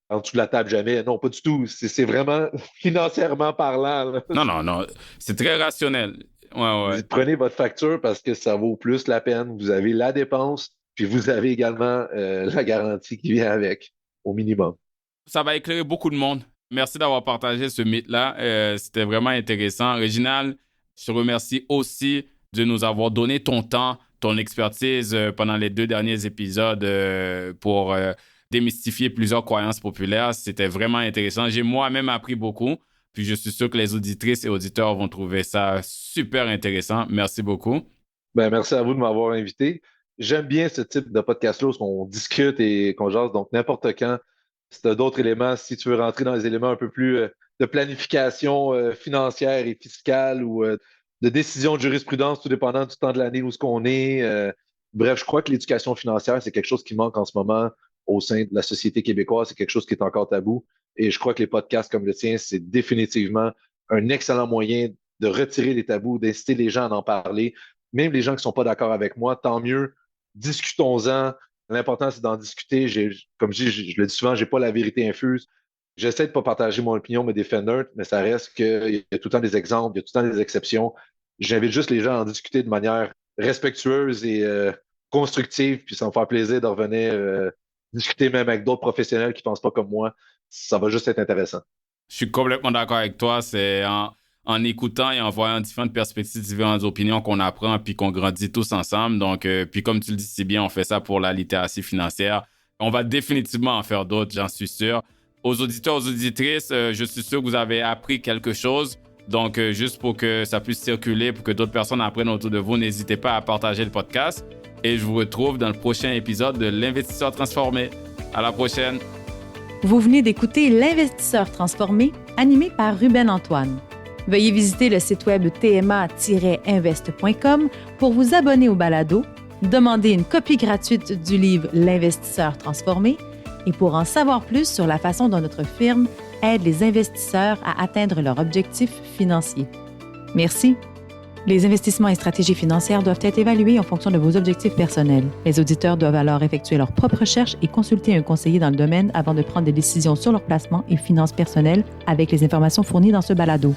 C: en dessous de la table jamais. Non, pas du tout. C'est vraiment financièrement parlant. Là.
B: Non. C'est très rationnel. Ouais.
C: Vous prenez votre facture parce que ça vaut plus la peine. Vous avez la dépense, puis vous avez également la garantie qui vient avec, au minimum.
B: Ça va éclairer beaucoup de monde. Merci d'avoir partagé ce mythe-là. C'était vraiment intéressant. Réginald, je te remercie aussi de nous avoir donné ton temps, ton expertise pendant les 2 derniers épisodes pour démystifier plusieurs croyances populaires. C'était vraiment intéressant. J'ai moi-même appris beaucoup. Puis je suis sûr que les auditrices et auditeurs vont trouver ça super intéressant. Merci beaucoup.
C: Merci à vous de m'avoir invité. J'aime bien ce type de podcast-là où on discute et qu'on jase. Donc, n'importe quand, si tu as d'autres éléments, si tu veux rentrer dans les éléments un peu plus de planification financière et fiscale ou de décision de jurisprudence, tout dépendant du temps de l'année où ce qu'on est. Bref, je crois que l'éducation financière, c'est quelque chose qui manque en ce moment au sein de la société québécoise. C'est quelque chose qui est encore tabou. Et je crois que les podcasts comme le tien, c'est définitivement un excellent moyen de retirer les tabous, d'inciter les gens à en parler. Même les gens qui ne sont pas d'accord avec moi, tant mieux. Discutons-en. L'important, c'est d'en discuter. Comme je le dis souvent, je n'ai pas la vérité infuse. J'essaie de ne pas partager mon opinion, mais des faits neutres, mais ça reste qu'il y a tout le temps des exemples, il y a tout le temps des exceptions. J'invite juste les gens à en discuter de manière respectueuse et constructive, puis ça me fait plaisir de revenir discuter même avec d'autres professionnels qui ne pensent pas comme moi. Ça va juste être intéressant.
B: Je suis complètement d'accord avec toi. C'est en écoutant et en voyant différentes perspectives, différentes opinions qu'on apprend puis qu'on grandit tous ensemble. Donc, puis comme tu le dis si bien, on fait ça pour la littératie financière. On va définitivement en faire d'autres, j'en suis sûr. Aux auditeurs, aux auditrices, je suis sûr que vous avez appris quelque chose. Donc, juste pour que ça puisse circuler, pour que d'autres personnes apprennent autour de vous, n'hésitez pas à partager le podcast. Et je vous retrouve dans le prochain épisode de l'Investisseur transformé. À la prochaine!
A: Vous venez d'écouter L'Investisseur transformé, animé par Ruben Antoine. Veuillez visiter le site web tma-invest.com pour vous abonner au balado, demander une copie gratuite du livre L'Investisseur transformé et pour en savoir plus sur la façon dont notre firme aide les investisseurs à atteindre leurs objectifs financiers. Merci. Les investissements et stratégies financières doivent être évalués en fonction de vos objectifs personnels. Les auditeurs doivent alors effectuer leurs propres recherches et consulter un conseiller dans le domaine avant de prendre des décisions sur leur placement et finances personnelles avec les informations fournies dans ce balado.